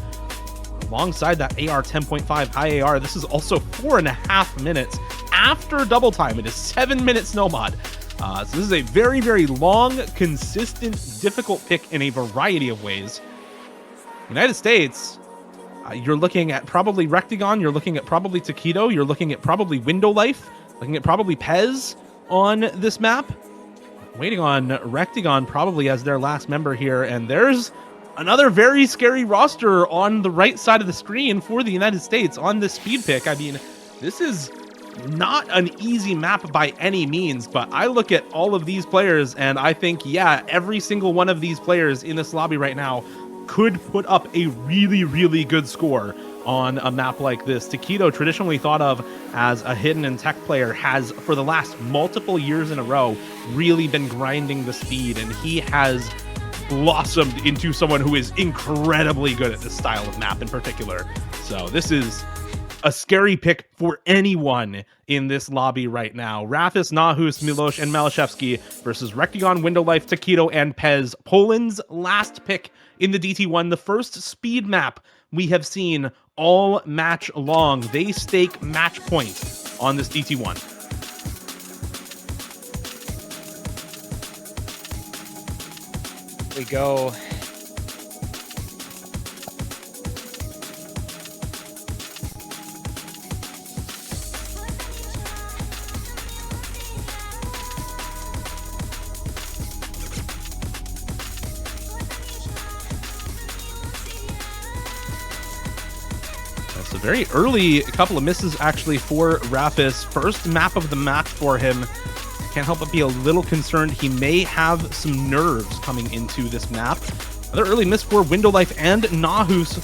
Alongside that AR 10.5 high AR, this is also 4.5 minutes after double time. It is 7 minutes no mod. So this is a very, very long, consistent, difficult pick in a variety of ways. United States, you're looking at probably Rectagon, you're looking at probably Taquito, you're looking at probably Window Life, looking at probably Pez on this map. Waiting on Rectagon probably as their last member here, and there's another very scary roster on the right side of the screen for the United States on this speed pick. I mean, this is not an easy map by any means, but I look at all of these players and I think, yeah, every single one of these players in this lobby right now could put up a really, really good score on a map like this. Taquito, traditionally thought of as a hidden and tech player, has for the last multiple years in a row really been grinding the speed, and he has blossomed into someone who is incredibly good at this style of map in particular. So this is a scary pick for anyone in this lobby right now. Rafis, Nahus, Milosh, and Malashevsky versus Rectagon, Window Life, Taquito, and Pez. Poland's last pick in the DT1, the first speed map we have seen all match long. They stake match point on this DT1. We go. So very early, a couple of misses actually for Rafis. First map of the match for him. Can't help but be a little concerned. He may have some nerves coming into this map. Another early miss for Window Life and Nahus,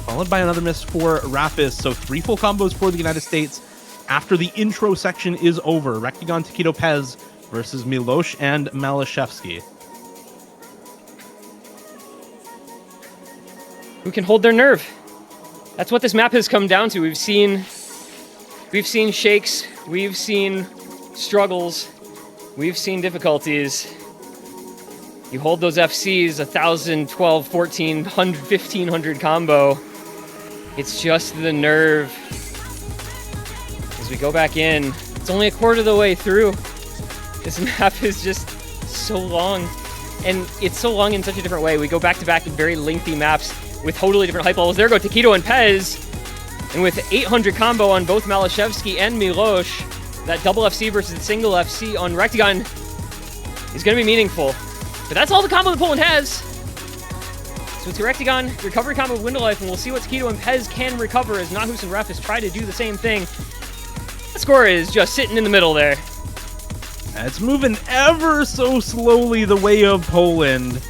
followed by another miss for Rafis. So 3 full combos for the United States after the intro section is over. Rectagon, Taquito, Pez versus Milosh and Malashevsky. Who can hold their nerve? That's what this map has come down to. We've seen shakes, we've seen struggles, we've seen difficulties. You hold those FCs, 1,000, 12, 1,400, 1,500 combo. It's just the nerve. As we go back in, it's only a quarter of the way through. This map is just so long, and it's so long in such a different way. We go back-to-back in very lengthy maps with totally different hype levels. There go Taquito and Pez, and with 800 combo on both Malashevsky and Milosh, that double FC versus single FC on Rectagon is going to be meaningful. But that's all the combo that Poland has. So it's Rectagon, recovery combo of Window Life, and we'll see what Taquito and Pez can recover as Nahus and Refus try to do the same thing. The score is just sitting in the middle there. It's moving ever so slowly the way of Poland.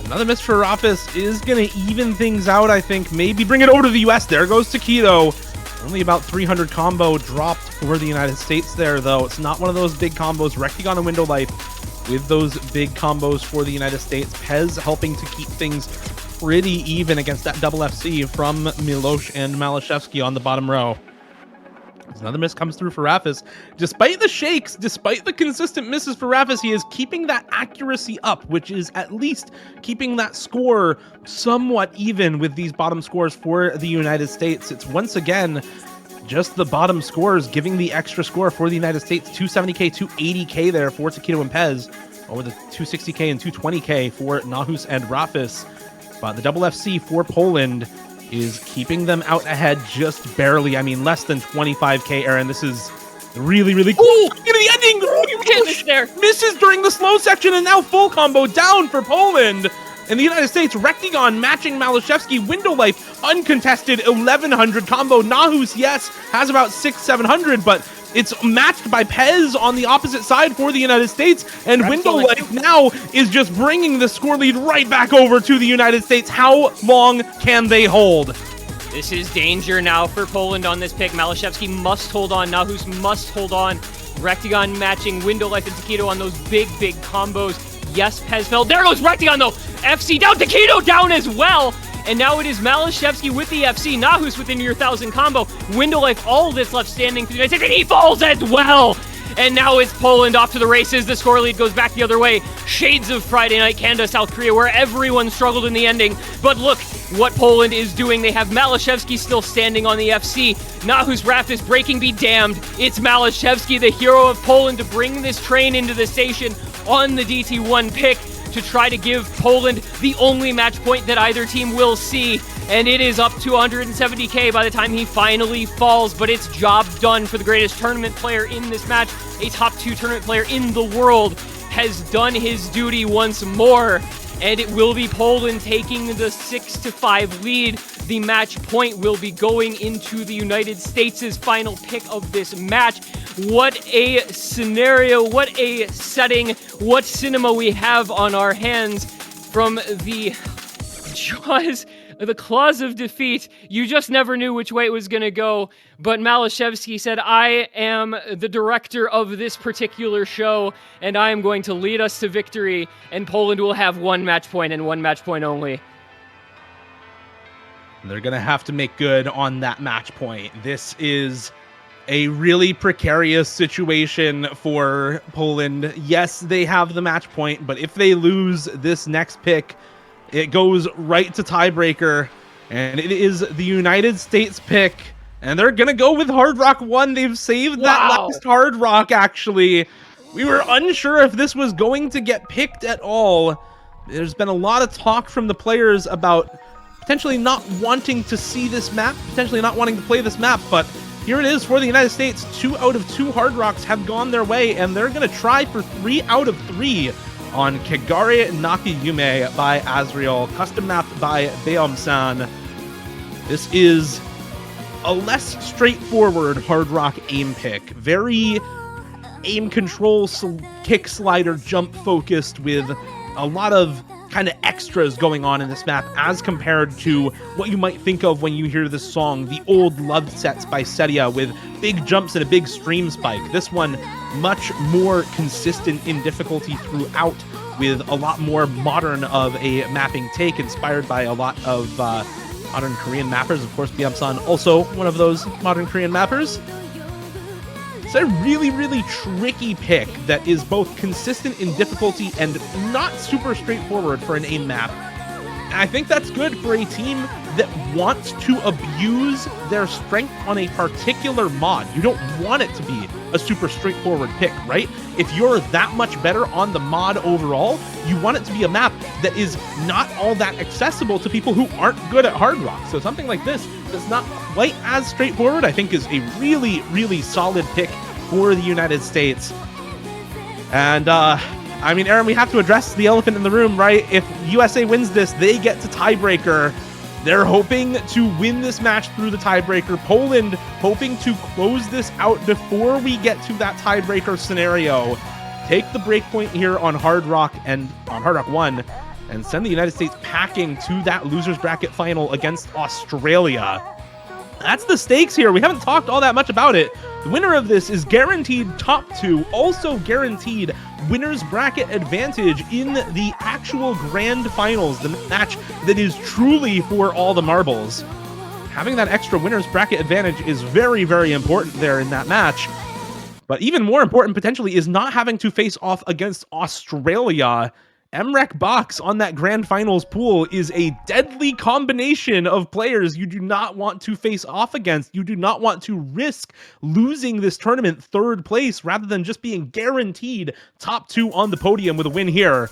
Another miss for Refus is going to even things out, I think. Maybe bring it over to the US. There goes Taquito. Only about 300 combo dropped for the United States there, though. It's not one of those big combos. Rectagon and Window Life with those big combos for the United States. Pez helping to keep things pretty even against that double FC from Milosh and Malashevsky on the bottom row. Another miss comes through for Refus. Despite the shakes, despite the consistent misses for Refus, he is keeping that accuracy up, which is at least keeping that score somewhat even with these bottom scores for the United States. It's once again just the bottom scores giving the extra score for the United States. 270k, 280k there for Taquito and Pez, over the 260k and 220k for Nahus and Refus. But the double FC for Poland is keeping them out ahead just barely. I mean, less than 25k, Aaron. This is really, really cool. Look at the ending. Oh, there. Misses during the slow section, and now full combo down for Poland. In the United States, Rectagon matching Malashevsky. Window Life, uncontested, 1100 combo. Nahus, yes, has about 700, but it's matched by Pez on the opposite side for the United States, and Window Life now is just bringing the score lead right back over to the United States. How long can they hold? This is danger now for Poland on this pick. Malashevsky must hold on. Nahus must hold on. Rectagon matching Window Life and Taquito on those big combos. Yes, Pez fell. There goes Rectagon, though. FC down. Taquito down as well. And now it is Malashevsky with the FC. Nahus with the near 1,000 combo. Window Life, all that's left standing for the United States. And he falls as well. And now it's Poland off to the races. The score lead goes back the other way. Shades of Friday Night Canada, South Korea, where everyone struggled in the ending. But look what Poland is doing. They have Malashevsky still standing on the FC. Nahus Refus breaking be damned. It's Malashevsky, the hero of Poland, to bring this train into the station on the DT1 pick to try to give Poland the only match point that either team will see. And it is up to 170k by the time he finally falls, but it's job done for the greatest tournament player in this match. A top 2 tournament player in the world has done his duty once more, and it will be Poland taking the 6-5 lead. The match point will be going into the United States' final pick of this match. What a scenario, what a setting, what cinema we have on our hands from the jaws, the claws of defeat. You just never knew which way it was going to go, but Malashevsky said, I am the director of this particular show, and I am going to lead us to victory, and Poland will have one match point and one match point only. They're going to have to make good on that match point. This is a really precarious situation for Poland. Yes, they have the match point, but if they lose this next pick, it goes right to tiebreaker, and it is the United States pick, and they're going to go with Hard Rock 1. They've saved that last Hard Rock, actually. We were unsure if this was going to get picked at all. There's been a lot of talk from the players about potentially not wanting to see this map, potentially not wanting to play this map, but here it is for the United States. 2 out of 2 Hard Rocks have gone their way, and they're going to try for 3 out of 3 on Kagare Nakayume by Azriel, custom mapped by Beom-san. This is a less straightforward Hard Rock aim pick. Very aim control, kick slider, jump focused, with a lot of kind of extras going on in this map as compared to what you might think of when you hear this song, the old Loved sets by Setia, with big jumps and a big stream spike. This one much more consistent in difficulty throughout, with a lot more modern of a mapping take, inspired by a lot of modern Korean mappers. Of course, Beom-san also one of those modern Korean mappers. It's a really, really tricky pick that is both consistent in difficulty and not super straightforward for an aim map. And I think that's good for a team that wants to abuse their strength on a particular mod. You don't want it to be a super straightforward pick, right? If you're that much better on the mod overall, you want it to be a map that is not all that accessible to people who aren't good at Hard Rock. So something like this that's not quite as straightforward, I think, is a really, really solid pick for the United States. And, I mean, Aaron, we have to address the elephant in the room, right? If USA wins this, they get to tiebreaker. They're hoping to win this match through the tiebreaker. Poland hoping to close this out before we get to that tiebreaker scenario. Take the breakpoint here on Hard Rock and on Hard Rock 1 and send the United States packing to that losers bracket final against Australia. That's the stakes here. We haven't talked all that much about it. The winner of this is guaranteed top 2, also guaranteed winner's bracket advantage in the actual grand finals, the match that is truly for all the marbles. Having that extra winner's bracket advantage is very, very important there in that match. But even more important potentially is not having to face off against Australia. MREC Box on that grand finals pool is a deadly combination of players you do not want to face off against. You do not want to risk losing this tournament third place rather than just being guaranteed top 2 on the podium with a win here.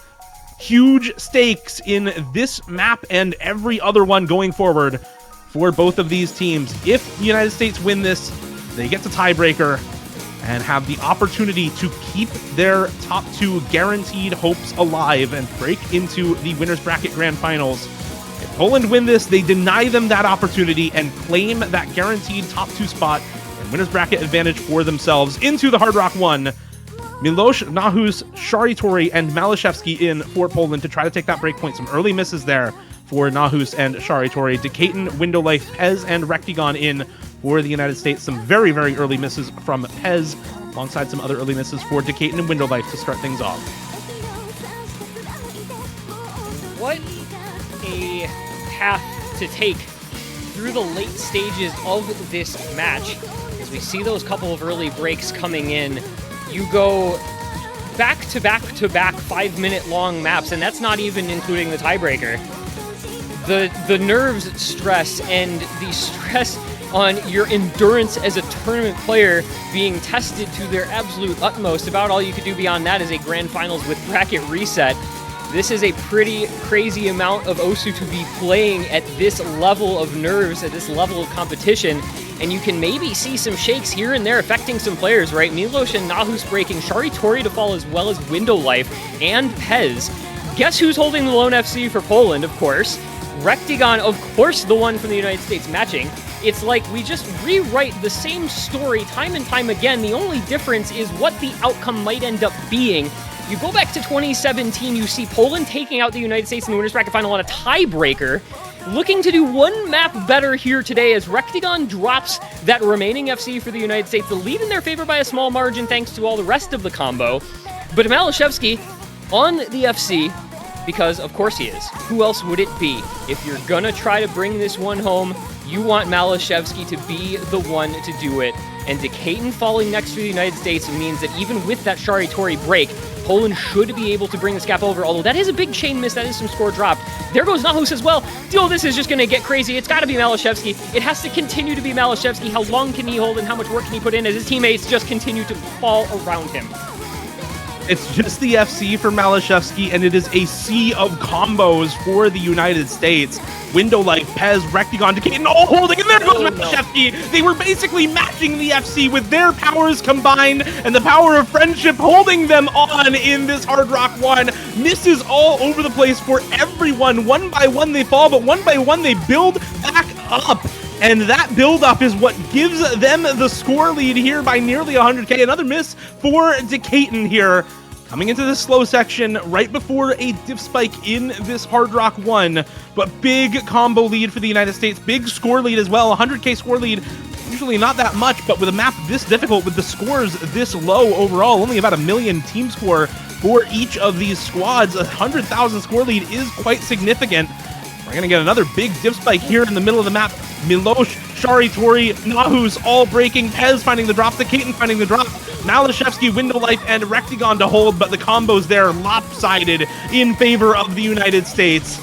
Huge stakes in this map and every other one going forward for both of these teams. If the United States win this, they get to tiebreaker and have the opportunity to keep their top 2 guaranteed hopes alive and break into the winners bracket grand finals. If Poland win this, they deny them that opportunity and claim that guaranteed top 2 spot and winners bracket advantage for themselves into the Hard Rock 1. Milosz, Nahus, Shari Tori, and Malashevsky in for Poland to try to take that breakpoint. Some early misses there for Nahus and Shari Tori. Decaton, Window Life, Pez, and Rectigon in for the United States. Some very, very early misses from Pez, alongside some other early misses for Decaton and Window Life to start things off. What a path to take through the late stages of this match. As we see those couple of early breaks coming in, you go back to back to back 5-minute long maps, and that's not even including the tiebreaker. The nerves stress and the stress on your endurance as a tournament player being tested to their absolute utmost. About all you could do beyond that is a grand finals with bracket reset. This is a pretty crazy amount of Osu to be playing at this level of nerves, at this level of competition, and you can maybe see some shakes here and there affecting some players, right? Milosz and Nahus breaking, Shari Tori to fall, as well as Window Life and Pez. Guess who's holding the lone FC for Poland, of course? Rectigon, of course, the one from the United States matching. It's like we just rewrite the same story time and time again. The only difference is what the outcome might end up being. You go back to 2017, you see Poland taking out the United States in the winners bracket final on a tiebreaker, looking to do one map better here today as Rectigon drops that remaining FC for the United States. The lead in their favor by a small margin thanks to all the rest of the combo. But Malashevsky on the FC, because of course he is. Who else would it be? If you're gonna try to bring this one home, you want Malashevsky to be the one to do it. And Decaton falling next to the United States means that even with that Shari Tori break, Poland should be able to bring this gap over, although that is a big chain miss, that is some score dropped. There goes Nahus as well. Oh, this is just going to get crazy. It's got to be Malashevsky. It has to continue to be Malashevsky. How long can he hold and how much work can he put in as his teammates just continue to fall around him? It's just the FC for Malashevsky, and it is a sea of combos for the United States. Window Life, Pez, Rectigon, Decaton, all holding, and there goes Malashevsky. No. They were basically matching the FC with their powers combined, and the power of friendship holding them on in this Hard Rock 1. Misses all over the place for everyone. One by one they fall, but one by one they build back up. And that build-up is what gives them the score lead here by nearly 100k. Another miss for Decaton here. Coming into this slow section right before a diff spike in this Hard Rock 1. But big combo lead for the United States. Big score lead as well. 100k score lead. Usually not that much, but with a map this difficult, with the scores this low overall, only about 1 million team score for each of these squads, 100,000 score lead is quite significant. We're going to get another big diff spike here in the middle of the map. Milosz, Shari Tori, Nahus all breaking, Pez finding the drop, Decaton finding the drop, Malashevsky, Window Life, and Rectigon to hold, but the combos there lopsided in favor of the United States.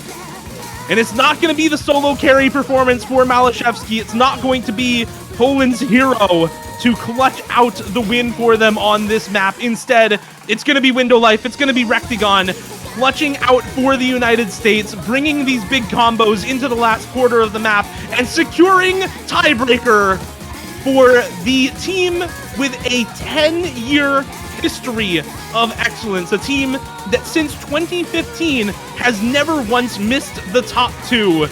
And it's not going to be the solo carry performance for Malashevsky. It's not going to be Poland's hero to clutch out the win for them on this map. Instead, it's going to be Window Life. It's going to be Rectigon clutching out for the United States, bringing these big combos into the last quarter of the map and securing tiebreaker for the team with a 10-year history of excellence. A team that since 2015 has never once missed the top 2.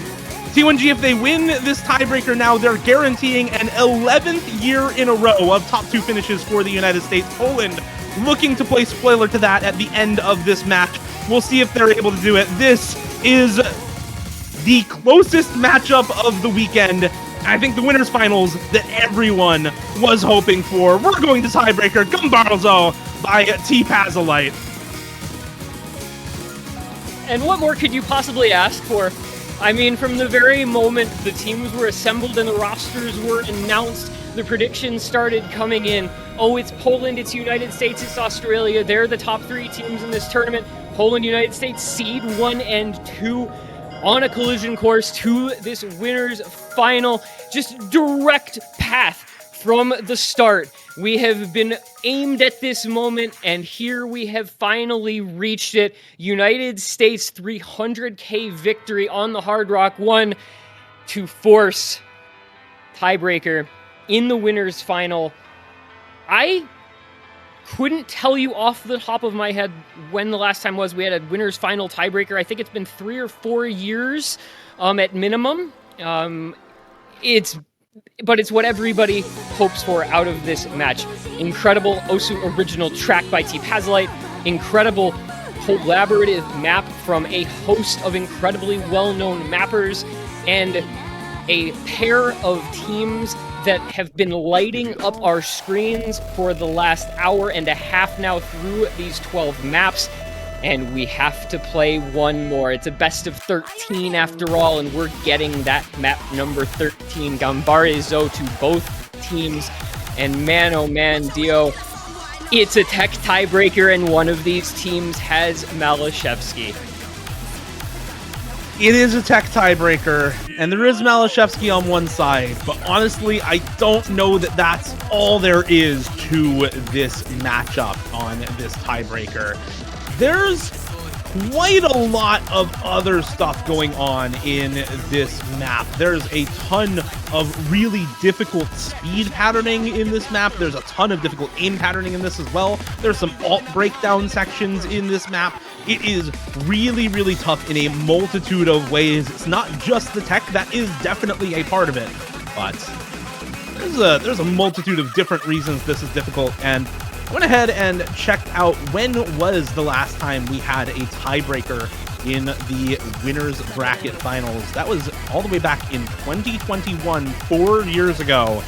T1G, if they win this tiebreaker now, they're guaranteeing an 11th year in a row of top 2 finishes for the United States. Poland looking to play spoiler to that at the end of this match. We'll see if they're able to do it. This is the closest matchup of the weekend. I think the winners finals that everyone was hoping for. We're going to tiebreaker Gumbarzo by TPazolite. And what more could you possibly ask for? I mean, from the very moment the teams were assembled and the rosters were announced, the predictions started coming in. Oh, it's Poland, it's United States, it's Australia. They're the top 3 teams in this tournament. Poland, United States, seed 1 and 2 on a collision course to this winners final. Just direct path from the start. We have been aimed at this moment, and here we have finally reached it. United States 300K victory on the Hard Rock 1 to force tiebreaker in the winners final. I couldn't tell you off the top of my head when the last time was we had a winners final tiebreaker. I think it's been 3 or 4 years at minimum. But it's what everybody hopes for out of this match. Incredible Osu original track by TPazolite. Incredible collaborative map from a host of incredibly well-known mappers. And a pair of teams that have been lighting up our screens for the last hour and a half now through these 12 maps. And we have to play one more. It's a best of 13 after all, and we're getting that map number 13. Gumbarzo to both teams. And man, oh man, Dio, it's a tech tiebreaker, and one of these teams has Malashevsky. It is a tech tiebreaker, and there is Malashevsky on one side, but honestly, I don't know that that's all there is to this matchup on this tiebreaker. There's quite a lot of other stuff going on in this map. There's a ton of really difficult speed patterning in this map. There's a ton of difficult aim patterning in this as well. There's some alt breakdown sections in this map. It is really, really tough in a multitude of ways. It's not just the tech, that is definitely a part of it, but there's a multitude of different reasons this is difficult. And I went ahead and checked out when was the last time we had a tiebreaker in the winners bracket finals. That was all the way back in 2021, 4 years ago.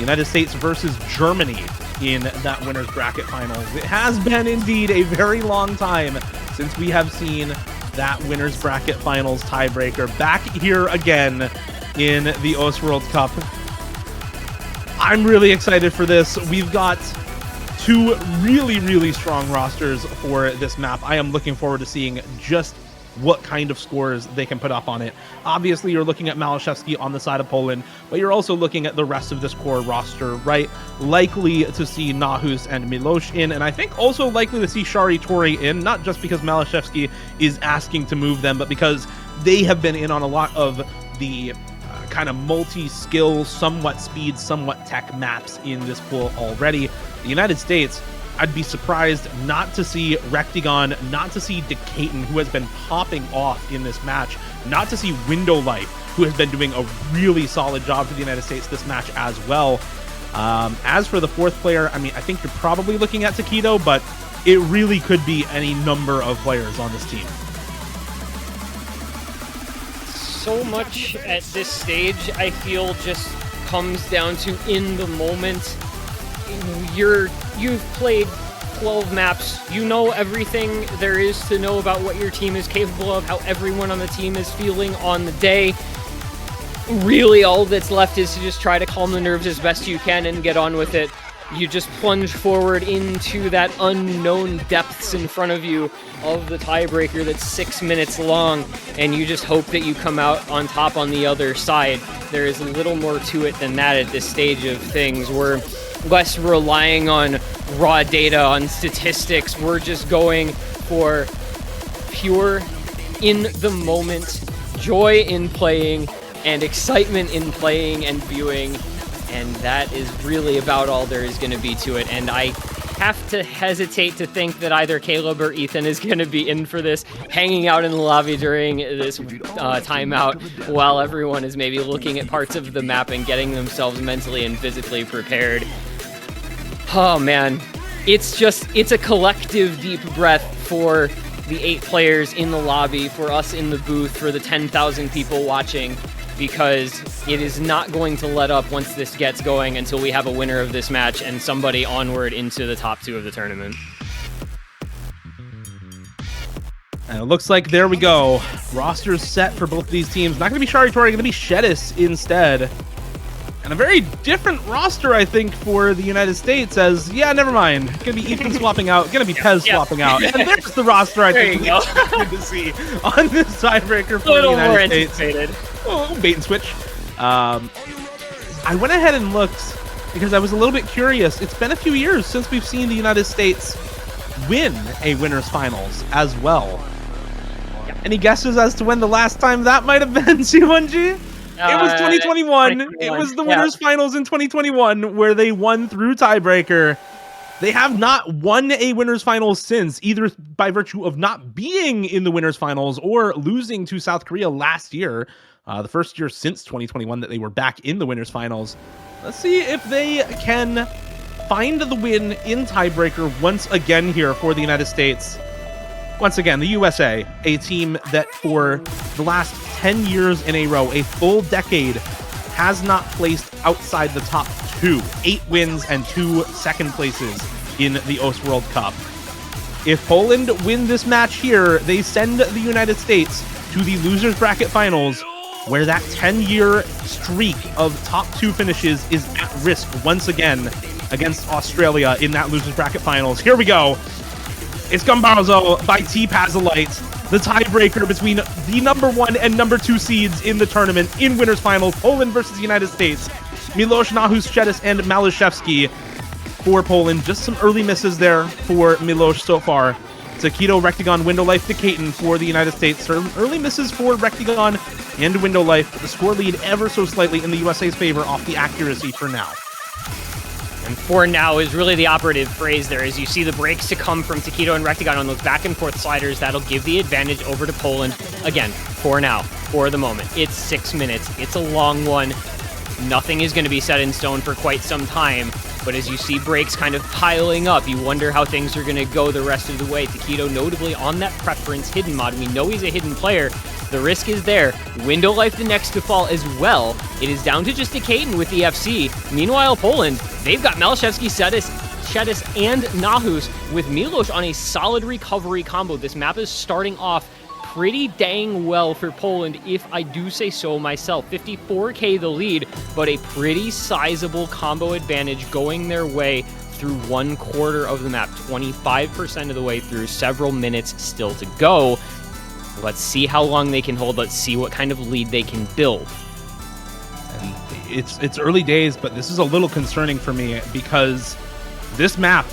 United States versus Germany in that winners bracket finals. It has been indeed a very long time since we have seen that winners bracket finals tiebreaker back here again in the OS World Cup. I'm really excited for this. We've got 2 really, really strong rosters for this map. I am looking forward to seeing just what kind of scores they can put up on it. Obviously, you're looking at Malashevsky on the side of Poland, but you're also looking at the rest of this core roster, right? Likely to see Nahus and Milosh in, and I think also likely to see Shari Tori in, not just because Malashevsky is asking to move them, but because they have been in on a lot of the kind of multi-skill, somewhat speed, somewhat tech maps in this pool already. The United States, I'd be surprised not to see Rectigon, not to see Decaton, who has been popping off in this match, not to see Window Life, who has been doing a really solid job for the United States this match as well. As for the 4th player, I mean, I think you're probably looking at Taquito, but it really could be any number of players on this team. So much at this stage, I feel, just comes down to in the moment. You've played 12 maps. You know everything there is to know about what your team is capable of, how everyone on the team is feeling on the day. Really, all that's left is to just try to calm the nerves as best you can and get on with it. you just plunge forward into that unknown depths in front of you of the tiebreaker that's 6 minutes long, and you just hope that you come out on top on the other side. There is a little more to it than that at this stage of things. We're less relying on raw data, on statistics. We're just going for pure, in-the-moment joy in playing and excitement in playing and viewing, and that is really about all there is going to be to it. And I have to hesitate to think that either Caleb or Ethan is going to be in for this, hanging out in the lobby during this timeout while everyone is maybe looking at parts of the map and getting themselves mentally and physically prepared. Oh man, it's a collective deep breath for the 8 players in the lobby, for us in the booth, for the 10,000 people watching, because it is not going to let up once this gets going until we have a winner of this match and somebody onward into the top 2 of the tournament. And it looks like there we go. Roster's set for both of these teams. Not going to be Shari Tori, going to be Shedis instead. And a very different roster, I think, for the United States, as, yeah, never mind. Going to be Ethan swapping out, going to be Pez swapping out. And there's the roster I think we expected to see on this tiebreaker for the United States. Anticipated. Oh, bait and switch. I went ahead and looked because I was a little bit curious. It's been a few years since we've seen the United States win a winners finals as well. Any guesses as to when the last time that might have been, C1G? It was 2021. It was the winners finals in 2021 where they won through tiebreaker. They have not won a winners finals since, either by virtue of not being in the winners finals or losing to South Korea last year. The first year since 2021 that they were back in the winners finals. Let's see if they can find the win in tiebreaker once again here for the United States. Once again, the USA, a team that for the last 10 years in a row, a full decade, has not placed outside the top 2. 8 wins and 2 second places in the OS World Cup. If Poland win this match here, they send the United States to the losers bracket finals, where that 10-year streak of top 2 finishes is at risk once again against Australia in that losers bracket finals. Here we go. It's Gumbazo by T-Pazolite, the tiebreaker between the number 1 and number 2 seeds in the tournament in winners finals, Poland versus the United States. Milosz, Nahus, Shedis, and Malashevsky for Poland. Just some early misses there for Milosz so far. Takedo, Rectagon, Window Life, Decaton for the United States. Some early misses for Rectagon and Window Life, but the score lead ever so slightly in the USA's favor off the accuracy for now. And for now is really the operative phrase there, as you see the breaks to come from Takedo and Rectagon on those back and forth sliders. That'll give the advantage over to Poland. Again, for now, for the moment. It's 6 minutes. It's a long one. Nothing is going to be set in stone for quite some time. But as you see breaks kind of piling up, you wonder how things are going to go the rest of the way. Takedo notably on that preference hidden mod. We know he's a hidden player. The risk is there. Window Life the next to fall as well. It is down to just Decaton with the FC. Meanwhile, Poland, they've got Malashevsky, Shedis, and Nahus with Milosz on a solid recovery combo. This map is starting off pretty dang well for Poland, if I do say so myself. 54k the lead, but a pretty sizable combo advantage going their way through 1/4 of the map. 25% of the way through, several minutes still to go. Let's see how long they can hold. Let's see what kind of lead they can build. And it's early days, but this is a little concerning for me because this map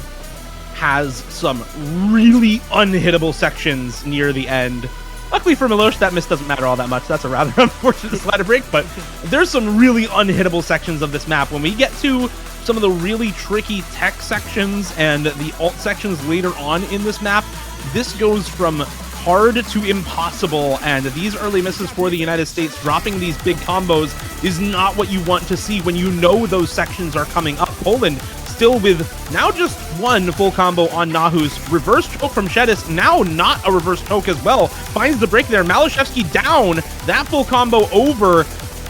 has some really unhittable sections near the end. Luckily for Milosz, that miss doesn't matter all that much. That's a rather unfortunate slider break, but there's some really unhittable sections of this map. When we get to some of the really tricky tech sections and the alt sections later on in this map, this goes from hard to impossible, and these early misses for the United States dropping these big combos is not what you want to see when you know those sections are coming up. Poland still with now just 1 full combo on Nahus. Reverse choke from Shedis, now not a reverse choke as well. Finds the break there. Malashevsky down. That full combo over.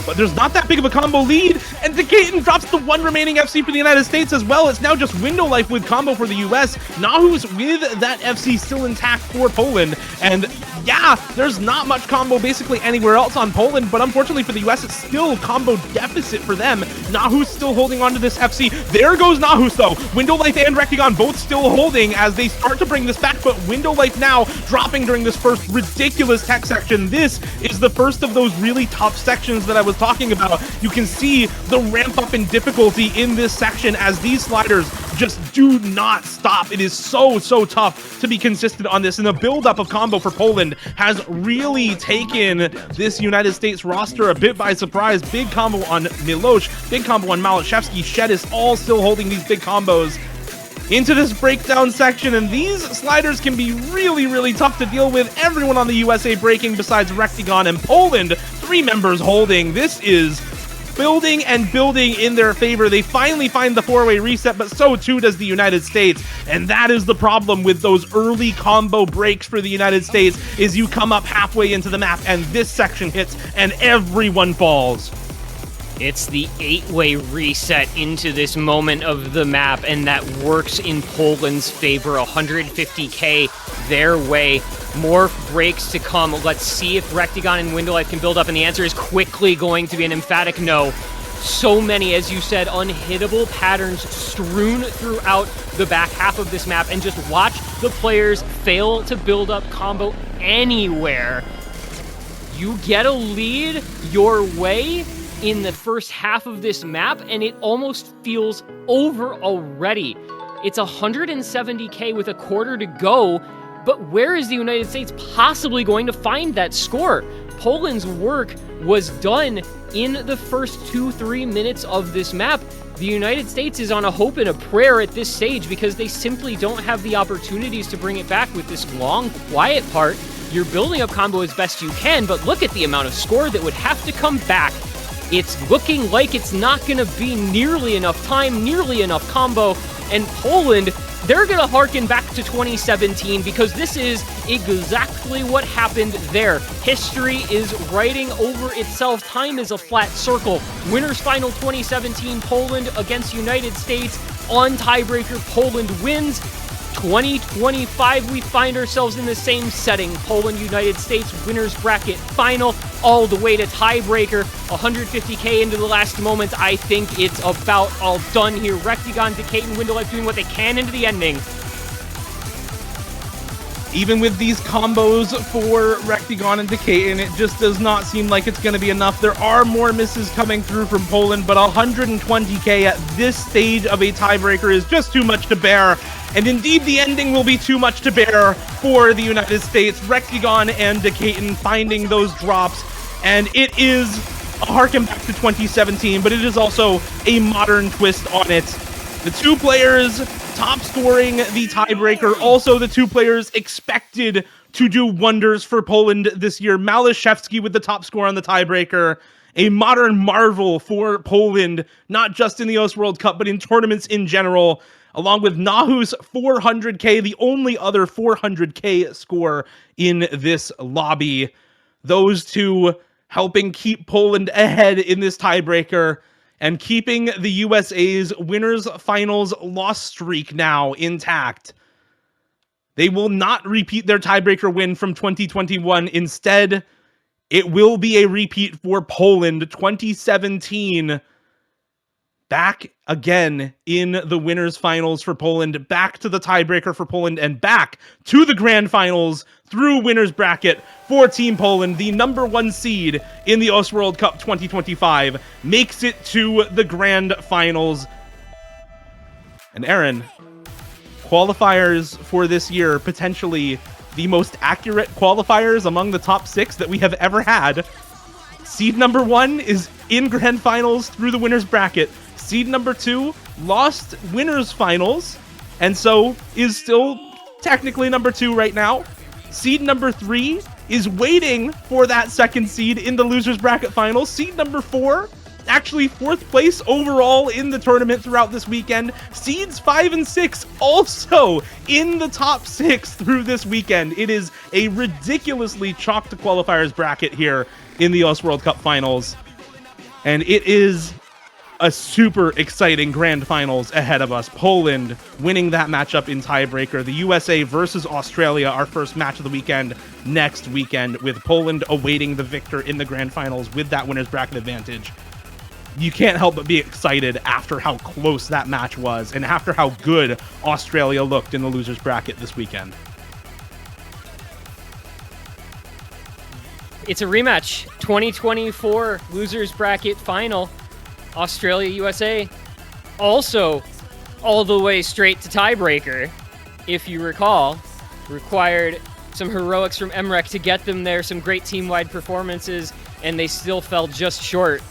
but there's not that big of a combo lead, and Decayton drops the one remaining FC for the United States as well. It's now just Window Life with combo for the US. Nahu's with that FC still intact for Poland, and yeah, there's not much combo basically anywhere else on Poland, but unfortunately for the US, it's still combo deficit for them. Nahu's still holding on to this FC. There goes Nahus though. Window Life and Rectigon both still holding as they start to bring this back, but Window Life now dropping during this first ridiculous tech section. This is the first of those really tough sections that I was talking about. You can see the ramp up in difficulty in this section as these sliders just do not stop. It is so tough to be consistent on this, and the buildup of combo for Poland has really taken this United States roster a bit by surprise. Big combo on Milosh, big combo on Malashevsky, Shedis, all still holding these big combos into this breakdown section, and these sliders can be really tough to deal with. Everyone on the USA breaking besides Rectigon, and Poland, 3 members holding. This is building and building in their favor. They finally find the 4-way reset, but so too does the United States. And that is the problem with those early combo breaks for the United States, is you come up halfway into the map and this section hits and everyone falls. It's the 8-way reset into this moment of the map, and that works in Poland's favor. 150k their way. More breaks to come. Let's see if Rectigon and Window Life can build up, and the answer is quickly going to be an emphatic no. So many, as you said, unhittable patterns strewn throughout the back half of this map, and just watch the players fail to build up combo anywhere. You get a lead your way in the first half of this map, and it almost feels over already. It's 170k with a quarter to go, but where is the United States possibly going to find that score? Poland's work was done in the first 2-3 minutes of this map. The United States is on a hope and a prayer at this stage because they simply don't have the opportunities to bring it back with this long, quiet part. You're building up combo as best you can, but look at the amount of score that would have to come back. It's looking like it's not going to be nearly enough time, nearly enough combo, and Poland, they're going to harken back to 2017 because this is exactly what happened there. History is writing over itself. Time is a flat circle. Winners final 2017, Poland against United States. On tiebreaker, Poland wins. 2025, we find ourselves in the same setting. Poland, United States, winners bracket final, all the way to tiebreaker. 150k into the last moment. I think it's about all done here. Rectigon, Decayton, Window Life doing what they can into the ending. Even with these combos for Rectigon and Decayton, it just does not seem like it's going to be enough. There are more misses coming through from Poland, but 120k at this stage of a tiebreaker is just too much to bear. And indeed, the ending will be too much to bear for the United States. Rectigon and Decayton finding those drops, and it is a harken back to 2017, but it is also a modern twist on it. The 2 players top scoring the tiebreaker, also the 2 players expected to do wonders for Poland this year. Malashevsky with the top score on the tiebreaker, a modern marvel for Poland, not just in the OS World Cup, but in tournaments in general, along with Nahu's 400k, the only other 400k score in this lobby. Those 2 helping keep Poland ahead in this tiebreaker and keeping the USA's winners finals loss streak now intact. They will not repeat their tiebreaker win from 2021. Instead, it will be a repeat for Poland 2017. Back again in the winners finals for Poland, back to the tiebreaker for Poland, and back to the grand finals through winners bracket for Team Poland. The number 1 seed in the OS World Cup 2025 makes it to the grand finals. And Aaron, qualifiers for this year, potentially the most accurate qualifiers among the top 6 that we have ever had. Seed number 1 is in grand finals through the winners bracket. Seed number 2 lost winners finals, and so is still technically number 2 right now. Seed number 3 is waiting for that second seed in the losers bracket finals. Seed number 4, actually 4th place overall in the tournament throughout this weekend. Seeds 5 and 6 also in the top 6 through this weekend. It is a ridiculously chalked qualifiers bracket here in the OS World Cup finals. And it is a super exciting grand finals ahead of us. Poland winning that matchup in tiebreaker. The USA versus Australia, our first match of the weekend, next weekend, with Poland awaiting the victor in the grand finals with that winner's bracket advantage. You can't help but be excited after how close that match was and after how good Australia looked in the loser's bracket this weekend. It's a rematch. 2024 losers bracket final. Australia, USA. Also, all the way straight to tiebreaker. If you recall, required some heroics from Emmerich to get them there, some great team-wide performances, and they still fell just short